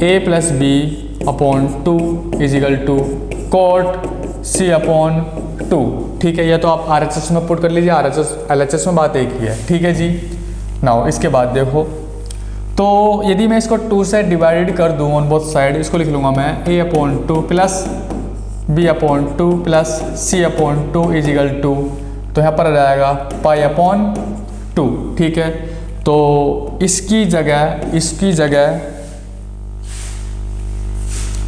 a plus b upon 2 equal to cot c upon 2, ठीक है। या तो आप RHS में पुट कर लीजिए, LHS में बात एक ही है, ठीक है जी। नाउ इसके बाद देखो, तो यदि मैं इसको 2 से डिवाइडेड कर दूँ ऑन बोथ साइड, इसको लिख लूँगा मैं a upon 2 plus b upon 2 plus c upon 2 equal to, तो यहाँ पर आ जाएगा पाई अपॉन 2, ठीक है। तो इसकी जगह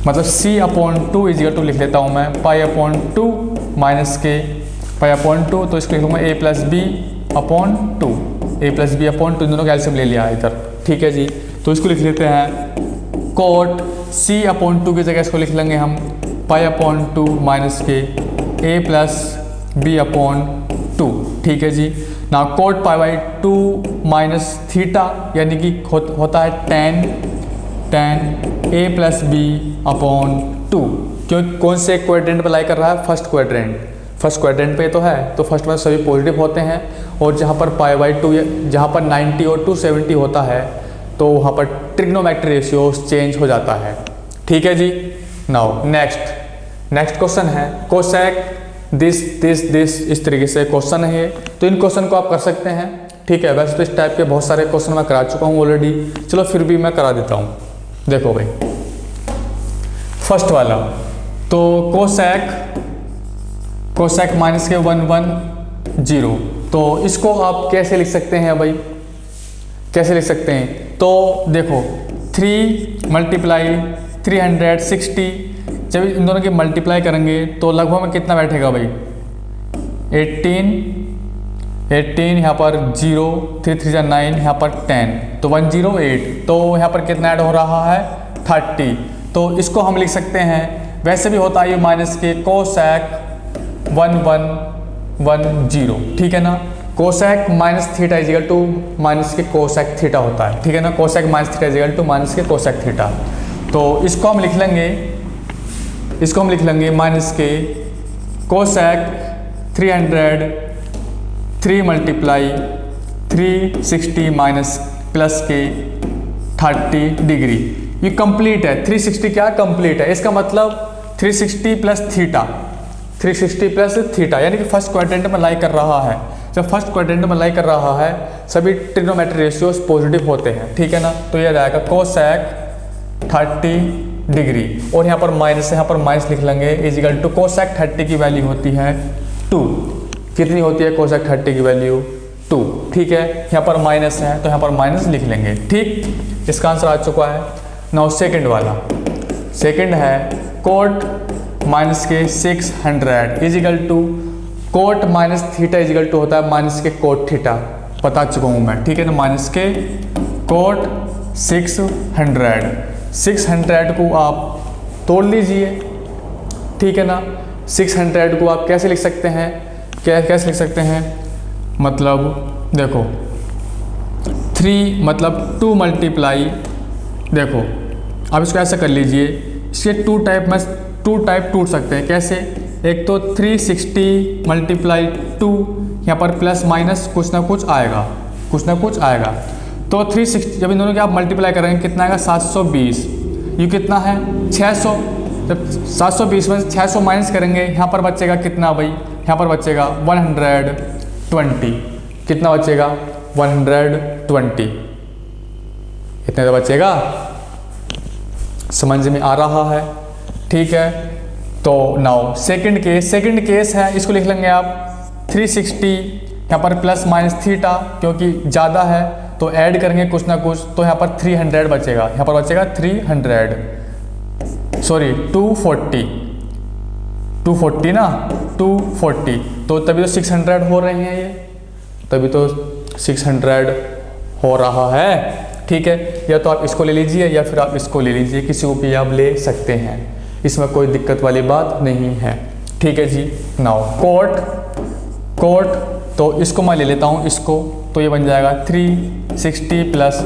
मतलब c अपॉन 2 इजिकल टू लिख लेता हूँ मैं, पाई अपॉन 2 माइनस के पाई अपॉन 2, तो इसको लिख लूँगा a plus b upon 2, a plus b upon 2, दोनों कैल्शियम ले लिया इधर, ठीक है जी। तो इसको लिख लेते हैं कोट c अपॉन 2 की जगह इसको लिख लेंगे हम पाई अपॉन 2 माइनस के a प्लस बी अपॉन 2, ठीक है जी। ना cot pi by 2 minus theta, यानी कि होता है tan a plus b upon 2, क्योंकि कौन से क्वाड्रेंट पर लाई कर रहा है, फर्स्ट क्वाड्रेंट पे तो है, तो फर्स्ट में सभी पॉजिटिव होते हैं। और जहाँ पर पाई बाई 2, जहाँ पर 90 और 270 होता है, तो वहाँ पर ट्रिग्नोमेट्री रेशियो चेंज हो जाता है, ठीक है जी। नाउ नेक्स्ट क्वेश्चन है कोसेक दिस इस तरीके से क्वेश्चन है ये। तो इन क्वेश्चन को आप कर सकते हैं, ठीक है। वैसे तो इस टाइप के बहुत सारे क्वेश्चन मैं करा चुका हूँ ऑलरेडी, चलो फिर भी मैं करा देता हूँ। देखो भाई, फर्स्ट वाला तो कोसेक माइनस के 110, तो इसको आप कैसे लिख सकते हैं भाई, कैसे लिख सकते हैं? तो देखो 3 मल्टीप्लाई 360, जब इन दोनों की मल्टीप्लाई करेंगे तो लगभग में कितना बैठेगा भाई, 18 यहाँ पर 0, 3 3 9, यहाँ पर 10, तो 108, तो यहाँ पर कितना ऐड हो रहा है, 30। तो इसको हम लिख सकते हैं, वैसे भी होता है ये माइनस के कोसेक 1110, ठीक है ना। Cosec minus theta equal to minus के कोसेक थीटा होता है, ठीक है ना। Cosec minus theta equal to minus के कोसेक थीटा। तो इसको हम लिख लेंगे माइनस के कोसेक 3 मल्टीप्लाई 360 माइनस प्लस के 30 डिग्री। ये कंप्लीट है, 360 क्या कंप्लीट है, इसका मतलब 360 प्लस थीटा, यानी कि फर्स्ट क्वाड्रेंट में लाई कर रहा है। जब फर्स्ट क्वाड्रेंट में लाई कर रहा है, सभी ट्रिग्नोमेट्री रेशियोज पॉजिटिव होते हैं, ठीक है ना। तो ये आ जाएगा कोसेक 30 डिग्री, और यहाँ पर माइनस लिख लेंगे इजिकल टू कोसेक 30 की वैल्यू होती है 2। कितनी होती है कोसेक 30 की वैल्यू, 2, ठीक है। यहाँ पर माइनस है तो यहाँ पर माइनस लिख लेंगे, ठीक। इसका आंसर आ चुका है। नाउ सेकंड वाला, सेकंड है कोट माइनस के 600 equal to cot minus theta equal to होता है माइनस के कोट थीटा, बता चुका हूँ मैं, ठीक है ना। माइनस के कोट 600 को आप तोड़ लीजिए, ठीक है ना। 600 को आप कैसे लिख सकते हैं, कैसे लिख सकते हैं, मतलब देखो 3 मतलब 2 मल्टीप्लाई, देखो आप इसको ऐसा कर लीजिए, इसके 2 टाइप टूट सकते हैं। कैसे, एक तो 360 मल्टीप्लाई 2, यहाँ पर प्लस माइनस कुछ ना कुछ आएगा, तो 360 जब इन दोनों के आप मल्टीप्लाई करेंगे कितना आएगा, 720, ये कितना है 600, जब 720 में 600 माइनस करेंगे यहाँ पर बचेगा कितना भाई, यहाँ पर बचेगा 120, कितना बचेगा 120, इतने तो बचेगा, समझ में आ रहा है, ठीक है। तो नाउ सेकंड केस है, इसको लिख लेंगे आप 360, यहाँ पर प्लस माइनस थीटा क्योंकि ज़्यादा है तो ऐड करेंगे कुछ ना कुछ, तो यहाँ पर 300 बचेगा, यहाँ पर बचेगा 240 ना, 240, तो तभी तो 600 हो रहे हैं, ये तभी तो 600 हो रहा है, ठीक है। या तो आप इसको ले लीजिए या फिर आप इसको ले लीजिए, किसी को भी आप ले सकते हैं, इसमें कोई दिक्कत वाली बात नहीं है, ठीक है जी। नाउ कोट तो इसको मैं ले लेता हूँ, इसको तो ये बन जाएगा 360 प्लस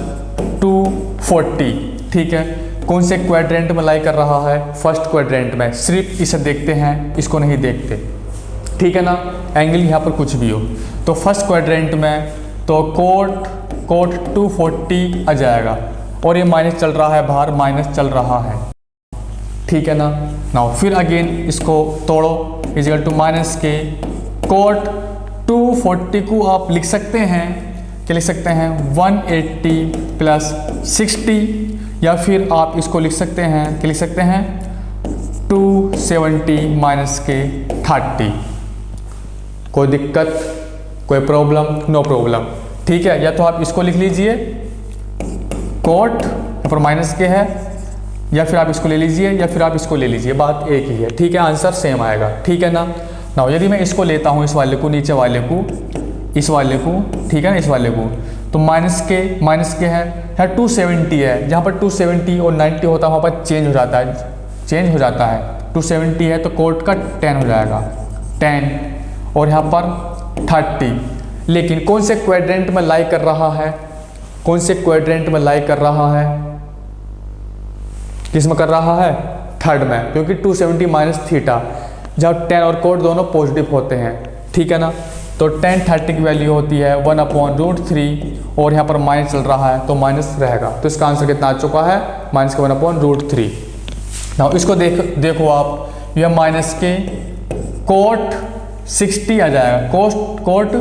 240, ठीक है। कौन से क्वाड्रेंट में लाई कर रहा है, फर्स्ट क्वाड्रेंट में, सिर्फ इसे देखते हैं, इसको नहीं देखते, ठीक है ना, एंगल यहाँ पर कुछ भी हो, तो फर्स्ट क्वाड्रेंट में तो कोट 240 आ जाएगा, और ये माइनस चल रहा है बाहर, माइनस चल रहा है, ठीक है ना। नाउ फिर अगेन इसको तोड़ो, इजिकल टू माइनस के कोट 240 को आप लिख सकते हैं, क्या लिख सकते हैं 180 प्लस 60, या फिर आप इसको लिख सकते हैं, क्या लिख सकते हैं 270 माइनस के 30। कोई दिक्कत, कोई प्रॉब्लम, नो प्रॉब्लम, ठीक है। या तो आप इसको लिख लीजिए कोट यहाँ पर माइनस के है, या फिर आप इसको ले लीजिए, या फिर आप इसको ले लीजिए, बात एक ही है, ठीक है, आंसर सेम आएगा, ठीक है ना। नाउ यदि मैं इसको लेता हूँ, इस वाले को, नीचे वाले को, इस वाले को, ठीक है ना, इस वाले को, तो माइनस के है, यहाँ 270 है, जहाँ पर 270 और 90 होता है वहाँ पर चेंज हो जाता है, 270 है तो कोट का 10 हो जाएगा, 10, और यहाँ पर 30। लेकिन कौन से क्वाड्रेंट में लाई कर रहा है, किस में कर रहा है, थर्ड में, क्योंकि 270 माइनस थीटा, जब 10 और कोट दोनों पॉजिटिव होते हैं, ठीक है ना, तो 10 30 की वैल्यू होती है 1/√3, और यहाँ पर माइनस चल रहा है तो माइनस रहेगा, तो इसका आंसर कितना आ चुका है, माइनस के 1/√3। नाउ इसको देखो आप, यह माइनस के कोट 60 आ जाएगा, कोट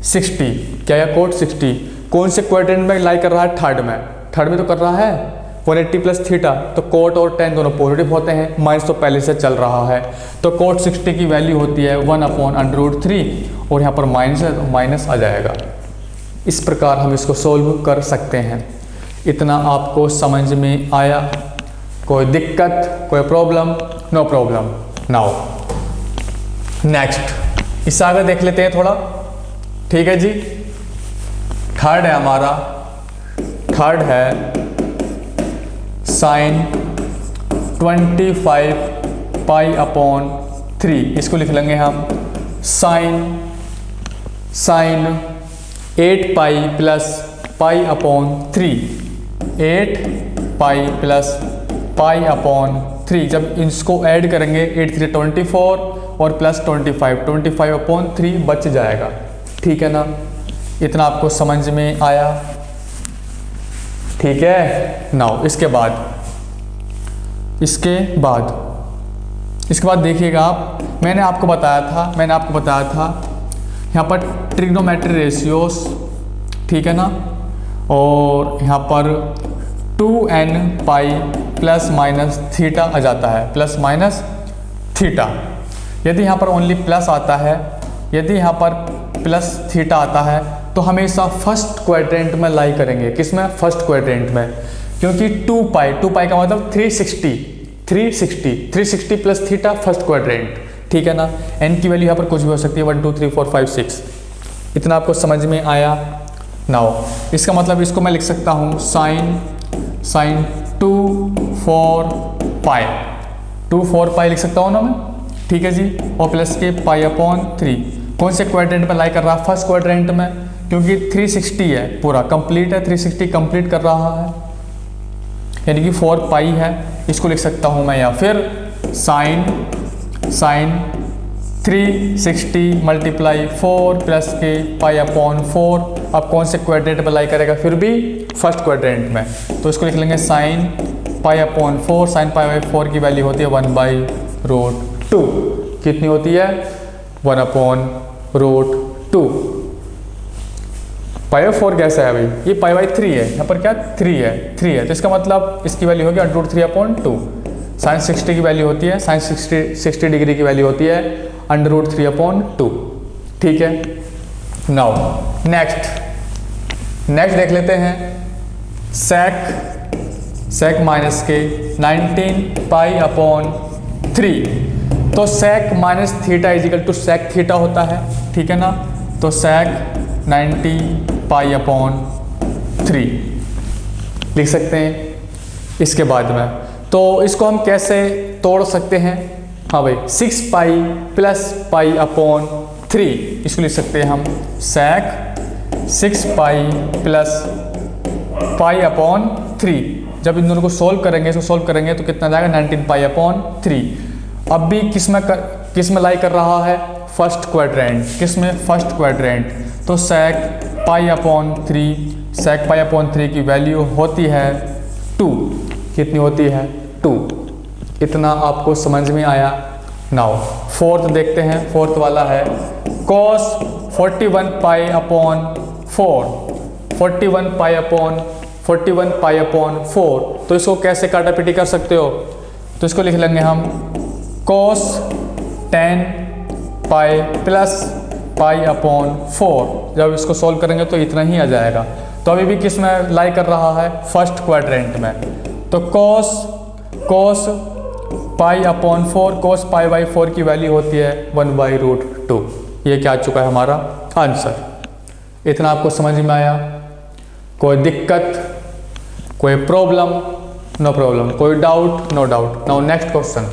60, क्या है कोट 60, कौन से क्वाड्रेंट में लाई कर रहा है, थर्ड में तो कर रहा है 180 प्लस थीटा, तो कोट और 10 दोनों पॉजिटिव होते हैं, माइनस तो पहले से चल रहा है, तो कोट 60 की वैल्यू होती है 1/√3, और यहाँ पर माइनस है तो माइनस आ जाएगा। इस प्रकार हम इसको सोल्व कर सकते हैं। इतना आपको समझ में आया, कोई दिक्कत, कोई problem, no problem. Now next, इससे आगे देख लेते हैं थोड़ा, ठीक है जी। थर्ड है हमारा, थर्ड है साइन 25 पाई/3, इसको लिख लेंगे हम साइन 8 पाई प्लस पाई/3, 8 पाई प्लस पाई/3, जब इसको ऐड करेंगे 8 3 24 और प्लस 25/3 बच जाएगा, ठीक है ना। इतना आपको समझ में आया, ठीक है। नाउ इसके बाद देखिएगा आप, मैंने आपको बताया था यहाँ पर ट्रिग्नोमेट्री रेशियोस, ठीक है ना, और यहाँ पर 2n pi plus minus theta आ जाता है, प्लस माइनस थीटा। यदि यहाँ पर ओनली प्लस आता है, यदि यहाँ पर प्लस थीटा आता है तो हमेशा फर्स्ट क्वाड्रेंट में लाई करेंगे, किसमें, फर्स्ट क्वाड्रेंट में, क्योंकि 2 पाई का मतलब 360 प्लस थीटा फर्स्ट क्वाड्रेंट, ठीक है ना। n की वैल्यू यहाँ पर कुछ भी हो सकती है, 1 2 3 4 5 6। इतना आपको समझ में आया। नाउ इसका मतलब इसको मैं लिख सकता हूँ साइन 2 4 पाई लिख सकता हूँ ना मैं, ठीक है जी, और प्लस के पाई अपॉन 3। कौन से क्वाड्रेंट में लाई कर रहा है? फर्स्ट क्वाड्रेंट में, क्योंकि 360 है, पूरा कंप्लीट है, 360 कंप्लीट कर रहा है, यानी कि 4 पाई है, इसको लिख सकता हूँ मैं। या फिर साइन 360 मल्टीप्लाई 4 प्लस के पाई अपॉन 4। अब कौन से क्वाड्रेंट में लाई करेगा? फिर भी फर्स्ट क्वाड्रेंट में, तो इसको लिख लेंगे sine pi upon 4। Sine pi by 4 की वैल्यू होती है 1/√2। कितनी होती है? 1/√2। पाई बाई 4 कैसा है भाई? ये पाई बाई 3 है, यहाँ पर क्या 3 है, तो इसका मतलब इसकी वैल्यू होगी √3/2। साइन 60 की वैल्यू होती है, साइन 60 डिग्री की वैल्यू होती है √3/2। ठीक है। नाउ नेक्स्ट देख लेते हैं। सेक माइनस के 19 पाई अपॉन 3। तो sec minus theta equal to sec theta होता है, ठीक है ना। तो सेक 90 पाई अपॉन 3 लिख सकते हैं इसके बाद में। तो इसको हम कैसे तोड़ सकते हैं? हाँ भाई, 6 पाई प्लस पाई अपॉन 3, इसको लिख सकते हैं हम सेक 6 पाई प्लस पाई अपॉन 3। जब इन दोनों को सोल्व करेंगे, इसको सोल्व करेंगे तो कितना जाएगा? 19 पाई अपॉन 3। अब भी किस में लाई कर रहा है? First quadrant. किस में? First quadrant. तो सेक पाई अपॉन 3 की वैल्यू होती है 2। कितनी होती है? 2। इतना आपको समझ में आया। नाउ फोर्थ देखते हैं। फोर्थ वाला है cos 41 pi upon 4। 41 pi upon 4। तो इसको कैसे काटापीटी कर सकते हो? तो इसको लिख लेंगे हम cos 10 pi plus pi upon 4। जब इसको सोल्व करेंगे तो इतना ही आ जाएगा। तो अभी भी किस में लाई कर रहा है? फर्स्ट क्वाड्रेंट में। तो cos pi upon 4, cos pi by 4 की वैल्यू होती है 1/√2। ये क्या आ चुका है हमारा आंसर। इतना आपको समझ में आया? कोई दिक्कत, कोई प्रॉब्लम? No problem. कोई doubt? No doubt. Now next question,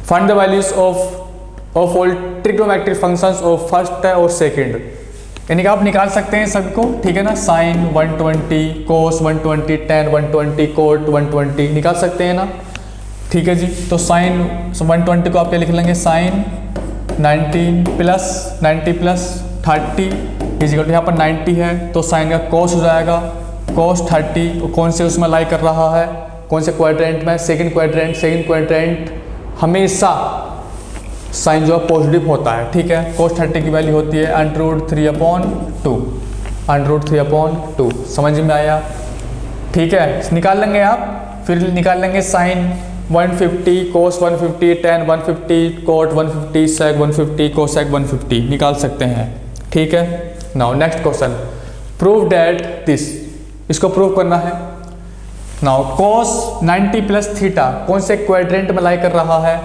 find the values of all trigonometric functions of first और सेकंड। यानी कि आप निकाल सकते हैं सभी को, ठीक है ना। साइन 120, कोस 120, टेन 120, कोट 120 निकाल सकते हैं ना, ठीक है जी। तो साइन 120 को आप क्या लिख लेंगे? साइन 90 प्लस 30 इजिकल टू, यहाँ पर 90 है तो साइन का कोस हो जाएगा कोस 30। कौन से उसमें लाई कर रहा है? कौन से क्वाड्रेंट में? सेकंड क्वाड्रेंट हमेशा साइन जो है पॉजिटिव होता है, ठीक है। कोस 30 की वैल्यू होती है √3/2। समझ में आया? ठीक है, निकाल लेंगे आप। फिर निकाल लेंगे साइन 150, कोस 150, टेन 150, कोट 150, सेक 150, कोसेक 150 निकाल सकते हैं, ठीक है। Now next question, prove that this. इसको प्रूव करना है। नाउ cos 90 प्लस थीटा कौन से क्वाड्रेंट में लाई कर रहा है?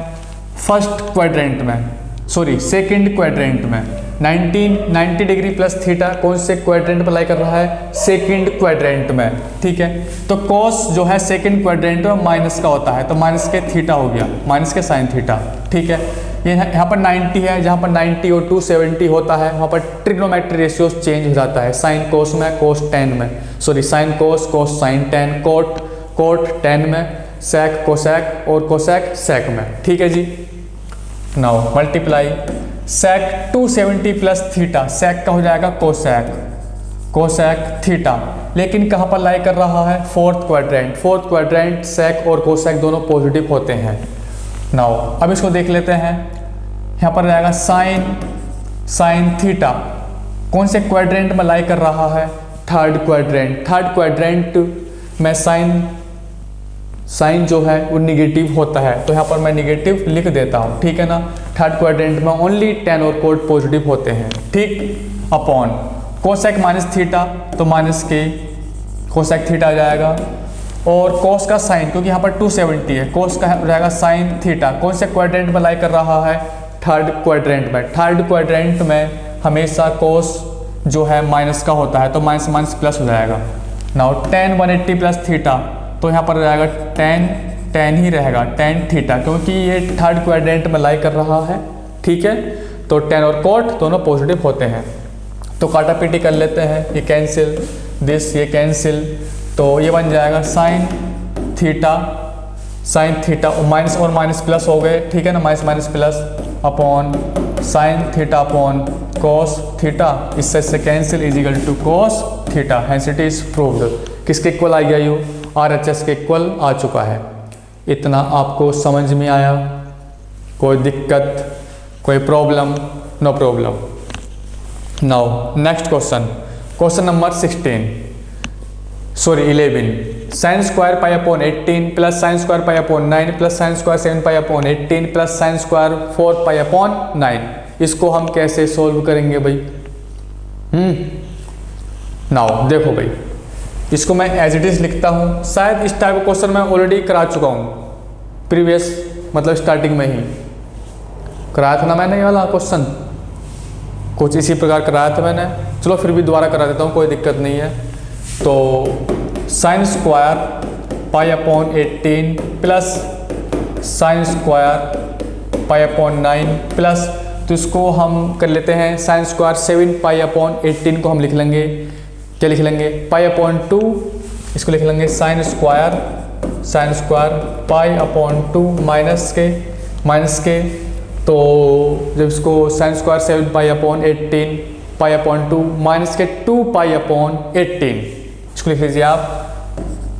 फर्स्ट क्वाड्रेंट में, सॉरी सेकंड क्वाड्रेंट में। 90 डिग्री प्लस थीटा कौन से क्वाड्रेंट में लाई कर रहा है? सेकंड क्वाड्रेंट में, ठीक है। तो cos जो है सेकंड क्वाड्रेंट में माइनस का होता है, तो माइनस के थीटा हो गया, माइनस के साइन थीटा, ठीक है। ये यहाँ पर 90 है, जहाँ पर 90 और 270 होता है वहाँ पर ट्रिग्नोमेट्री रेशियोज चेंज हो जाता है। साइन कोस में, कोस टेन में, sorry sine cos, cos sine tan, cot tan में, सेक कोसेक और कोसेक सेक में, ठीक है जी। Now multiply sec 270 plus theta, sec का हो जाएगा कोसेक थीटा। लेकिन कहाँ पर लाई कर रहा है? फोर्थ क्वाड्रेंट सेक और कोसेक दोनों पॉजिटिव होते हैं। नाउ अब इसको देख लेते हैं। यहाँ पर जाएगा साइन थीटा कौन से क्वाड्रेंट में लाई कर रहा है? थर्ड क्वाड्रेंट में साइन जो है वो निगेटिव होता है, तो यहाँ पर मैं निगेटिव लिख देता हूँ, ठीक है ना। थर्ड क्वाड्रेंट में ओनली टेन और कोट पॉजिटिव होते हैं, ठीक। अपॉन कोसेक माइनस थीटा, तो माइनस के कोसेक थीटा आ जाएगा। और कोस का साइन, क्योंकि यहाँ पर 270 है, कोस का रहेगा साइन थीटा। कौन से क्वाड्रेंट में लाई कर रहा है? थर्ड क्वाड्रेंट में हमेशा कोस जो है माइनस का होता है, तो माइनस प्लस हो जाएगा। नाउ टेन 180 प्लस थीटा, तो यहाँ पर रहेगा टेन टेन ही रहेगा, टेन थीटा, क्योंकि ये थर्ड क्वाड्रेंट में लाई कर रहा है। ठीक है, तो टेन और कॉट दोनों पॉजिटिव होते हैं। तो काटा पीटी कर लेते हैं, ये कैंसिल, दिस ये कैंसिल, तो ये बन जाएगा साइन थीटा माइनस और माइनस प्लस हो गए। ठीक है ना, minus minus plus upon sine theta upon cos theta, इससे cancel is equal to cos theta. Hence it is proved. किसके इक्वल आ गया? यू RHS के इक्वल आ चुका है। इतना आपको समझ में आया? कोई दिक्कत, कोई problem? No problem. Now next question number 11 sine square pi upon 18 plus sine square pi upon 9 plus sine square 7 pi upon 18 plus sine square 4 pi upon 9। इसको हम कैसे सोल्व करेंगे भाई? नाउ देखो भाई, इसको मैं एज इट इज लिखता हूँ। शायद इस टाइप का क्वेश्चन मैं ऑलरेडी करा चुका हूँ प्रीवियस, मतलब स्टार्टिंग में ही कराया था ना मैंने ये वाला क्वेश्चन, कुछ इसी प्रकार कराया था मैंने। चलो फिर भी दोबारा करा देता हूँ, कोई दिक्कत नहीं है। तो sign square pi upon 18 plus sine square pi upon 9 plus, तो इसको हम कर लेते हैं साइन स्क्वायर 7 पाई अपॉन 18 को हम लिख लेंगे, क्या लिख लेंगे? पाई अपॉन 2, इसको लिख लेंगे sign square pi upon 2 minus के, तो जब इसको साइन स्क्वायर 7 पाई अपॉन 18 पाई अपॉन 2 माइनस के 2 पाई अपॉन 18, इसको लिख लीजिए आप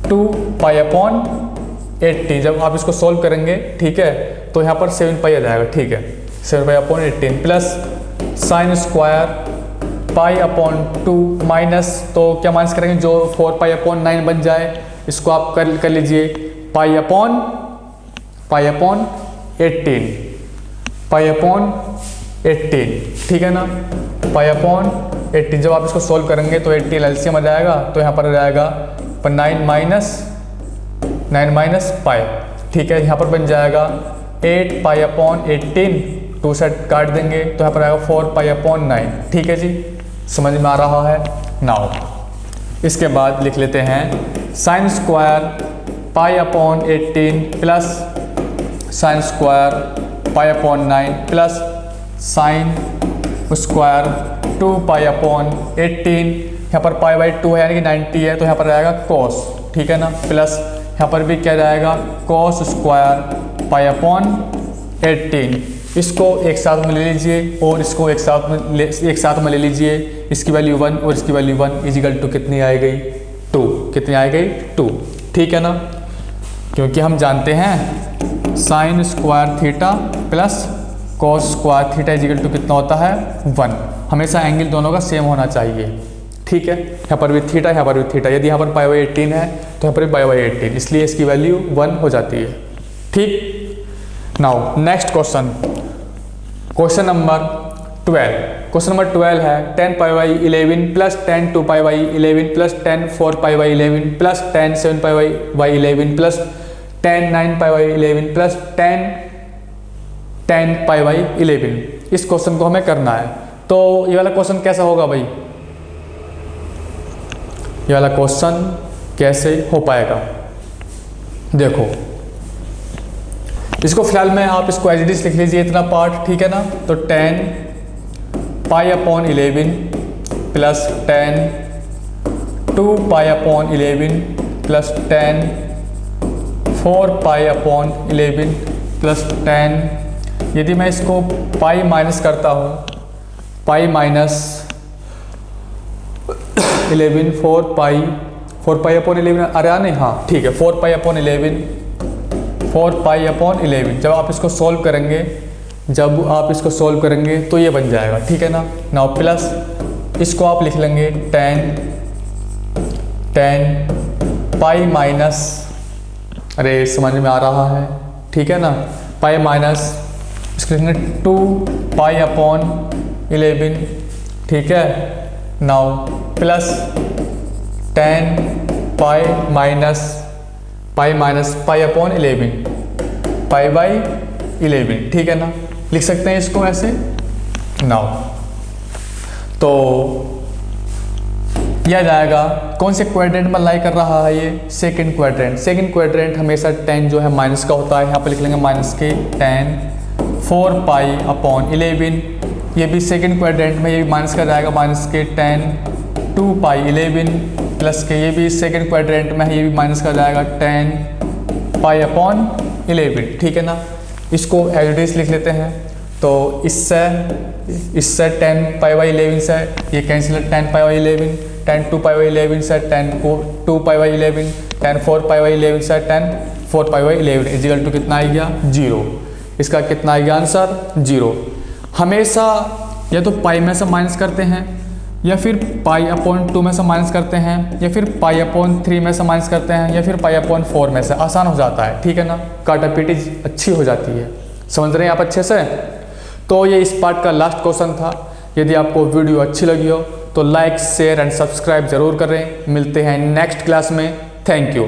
2 पाई अपॉन 18। जब आप इसको सोल्व करेंगे, ठीक है, तो यहाँ पर 7 पाई आ जाएगा। ठीक है, 7 pi upon 18 plus sine square pi upon 2 minus, तो क्या माइनस करेंगे? जो 4 पाई अपॉन 9 बन जाए, इसको आप कर लीजिए पाई अपॉन 18, ठीक है ना, पाई अपॉन 18। जब आप इसको सोल्व करेंगे तो 18 एलसीएम आ जाएगा, तो यहाँ पर आ जाएगा पर 9 माइनस पाई। ठीक है, यहाँ पर बन जाएगा 8 पाई अपॉन 18, 2 सेट काट देंगे तो यहाँ पर आएगा 4 पाई अपॉन 9। ठीक है जी, समझ में आ रहा है? नाउ इसके बाद लिख लेते हैं sine square pi upon 18 plus sine square pi upon 9 plus sine square 2 पाई अपॉन 18, यहाँ पर पाई बाई 2 है यानी कि 90 है, तो यहाँ पर आएगा कॉस। ठीक है ना, प्लस यहाँ पर भी क्या जाएगा? Cos square pi upon 18। इसको एक साथ में ले लीजिए और इसको एक साथ में ले लीजिए। इसकी वैल्यू 1 और इसकी वैल्यू 1 इजिकल टू कितनी आ गई? 2। कितनी आ गई? 2। ठीक है ना, क्योंकि हम जानते हैं sine square theta plus cos square theta equal to कितना होता है? 1। हमेशा एंगल दोनों का सेम होना चाहिए। ठीक है, यहाँ पर भी थीटा, यहाँ पर भी थीटा। यदि यहाँ पर पाई बाई 18 है तो यहाँ पर भी पाई बाई 18, इसलिए इसकी वैल्यू 1 हो जाती है। ठीक, नाउ नेक्स्ट क्वेश्चन नंबर 12 है 10 pi by 11 plus 10 2 pi by 11 plus 10 4 pi by 11 plus 10 7 pi by 11 plus 10 9 pi by 11 plus 10 pi by 11। इस क्वेश्चन को हमें करना है। तो ये वाला क्वेश्चन कैसा होगा भाई? ये वाला क्वेश्चन कैसे हो पाएगा? देखो, इसको फिलहाल में आप इसको एज इट इज लिख लीजिए इतना पार्ट। ठीक है ना, तो 10 pi upon 11 plus 10 2 pi upon 11 plus 10 4 pi upon 11 plus 10। यदि मैं इसको पाई माइनस करता हूँ, पाई माइनस 11 4 पाई अपॉन 11, अरे नहीं, हाँ ठीक है, 4 पाई अपॉन 11 जब आप इसको सोल्व करेंगे तो ये बन जाएगा। ठीक है ना, नाउ प्लस इसको आप लिख लेंगे 10 पाई माइनस, अरे समझ में आ रहा है? ठीक है ना, पाई माइनस इसको लिखेंगे 2 पाई अपॉन 11। ठीक है, now plus 10 pi minus pi upon 11 pi by 11। ठीक है ना, लिख सकते हैं इसको ऐसे। नाउ तो यह आ जाएगा कौन से क्वाड्रेंट में लाई कर रहा है ये, सेकंड क्वाड्रेंट। सेकंड क्वाड्रेंट हमेशा tan जो है माइनस का होता है, यहाँ पर लिख लेंगे माइनस के tan 4π/11। ये भी सेकंड क्वाड्रेंट में ये भी माइनस का जाएगा, माइनस के tan 2π11 प्लस के ये भी सेकंड क्वाड्रेंट में है, ये भी माइनस का जाएगा tan π/11। ठीक है ना, इसको एज इट इज लिख लेते हैं। तो इससे tan π/11 से ये कैंसिल है, tan π/11, tan 2π/11 से tan 2π/11, tan 4π/11 से tan 4π/11 इजिकल टू कितना आ गया 0। इसका कितना आ गया आंसर 0। हमेशा या तो पाई में से माइनस करते हैं, या फिर π/2 में से माइनस करते हैं, या फिर π/3 में से माइनस करते हैं, या फिर π/4 में से। आसान हो जाता है, ठीक है ना, काटापीटी अच्छी हो जाती है। समझ रहे हैं आप अच्छे से। तो ये इस पार्ट का लास्ट क्वेश्चन था। यदि आपको वीडियो अच्छी लगी हो तो लाइक शेयर एंड सब्सक्राइब जरूर करें। मिलते हैं नेक्स्ट क्लास में। Thank you.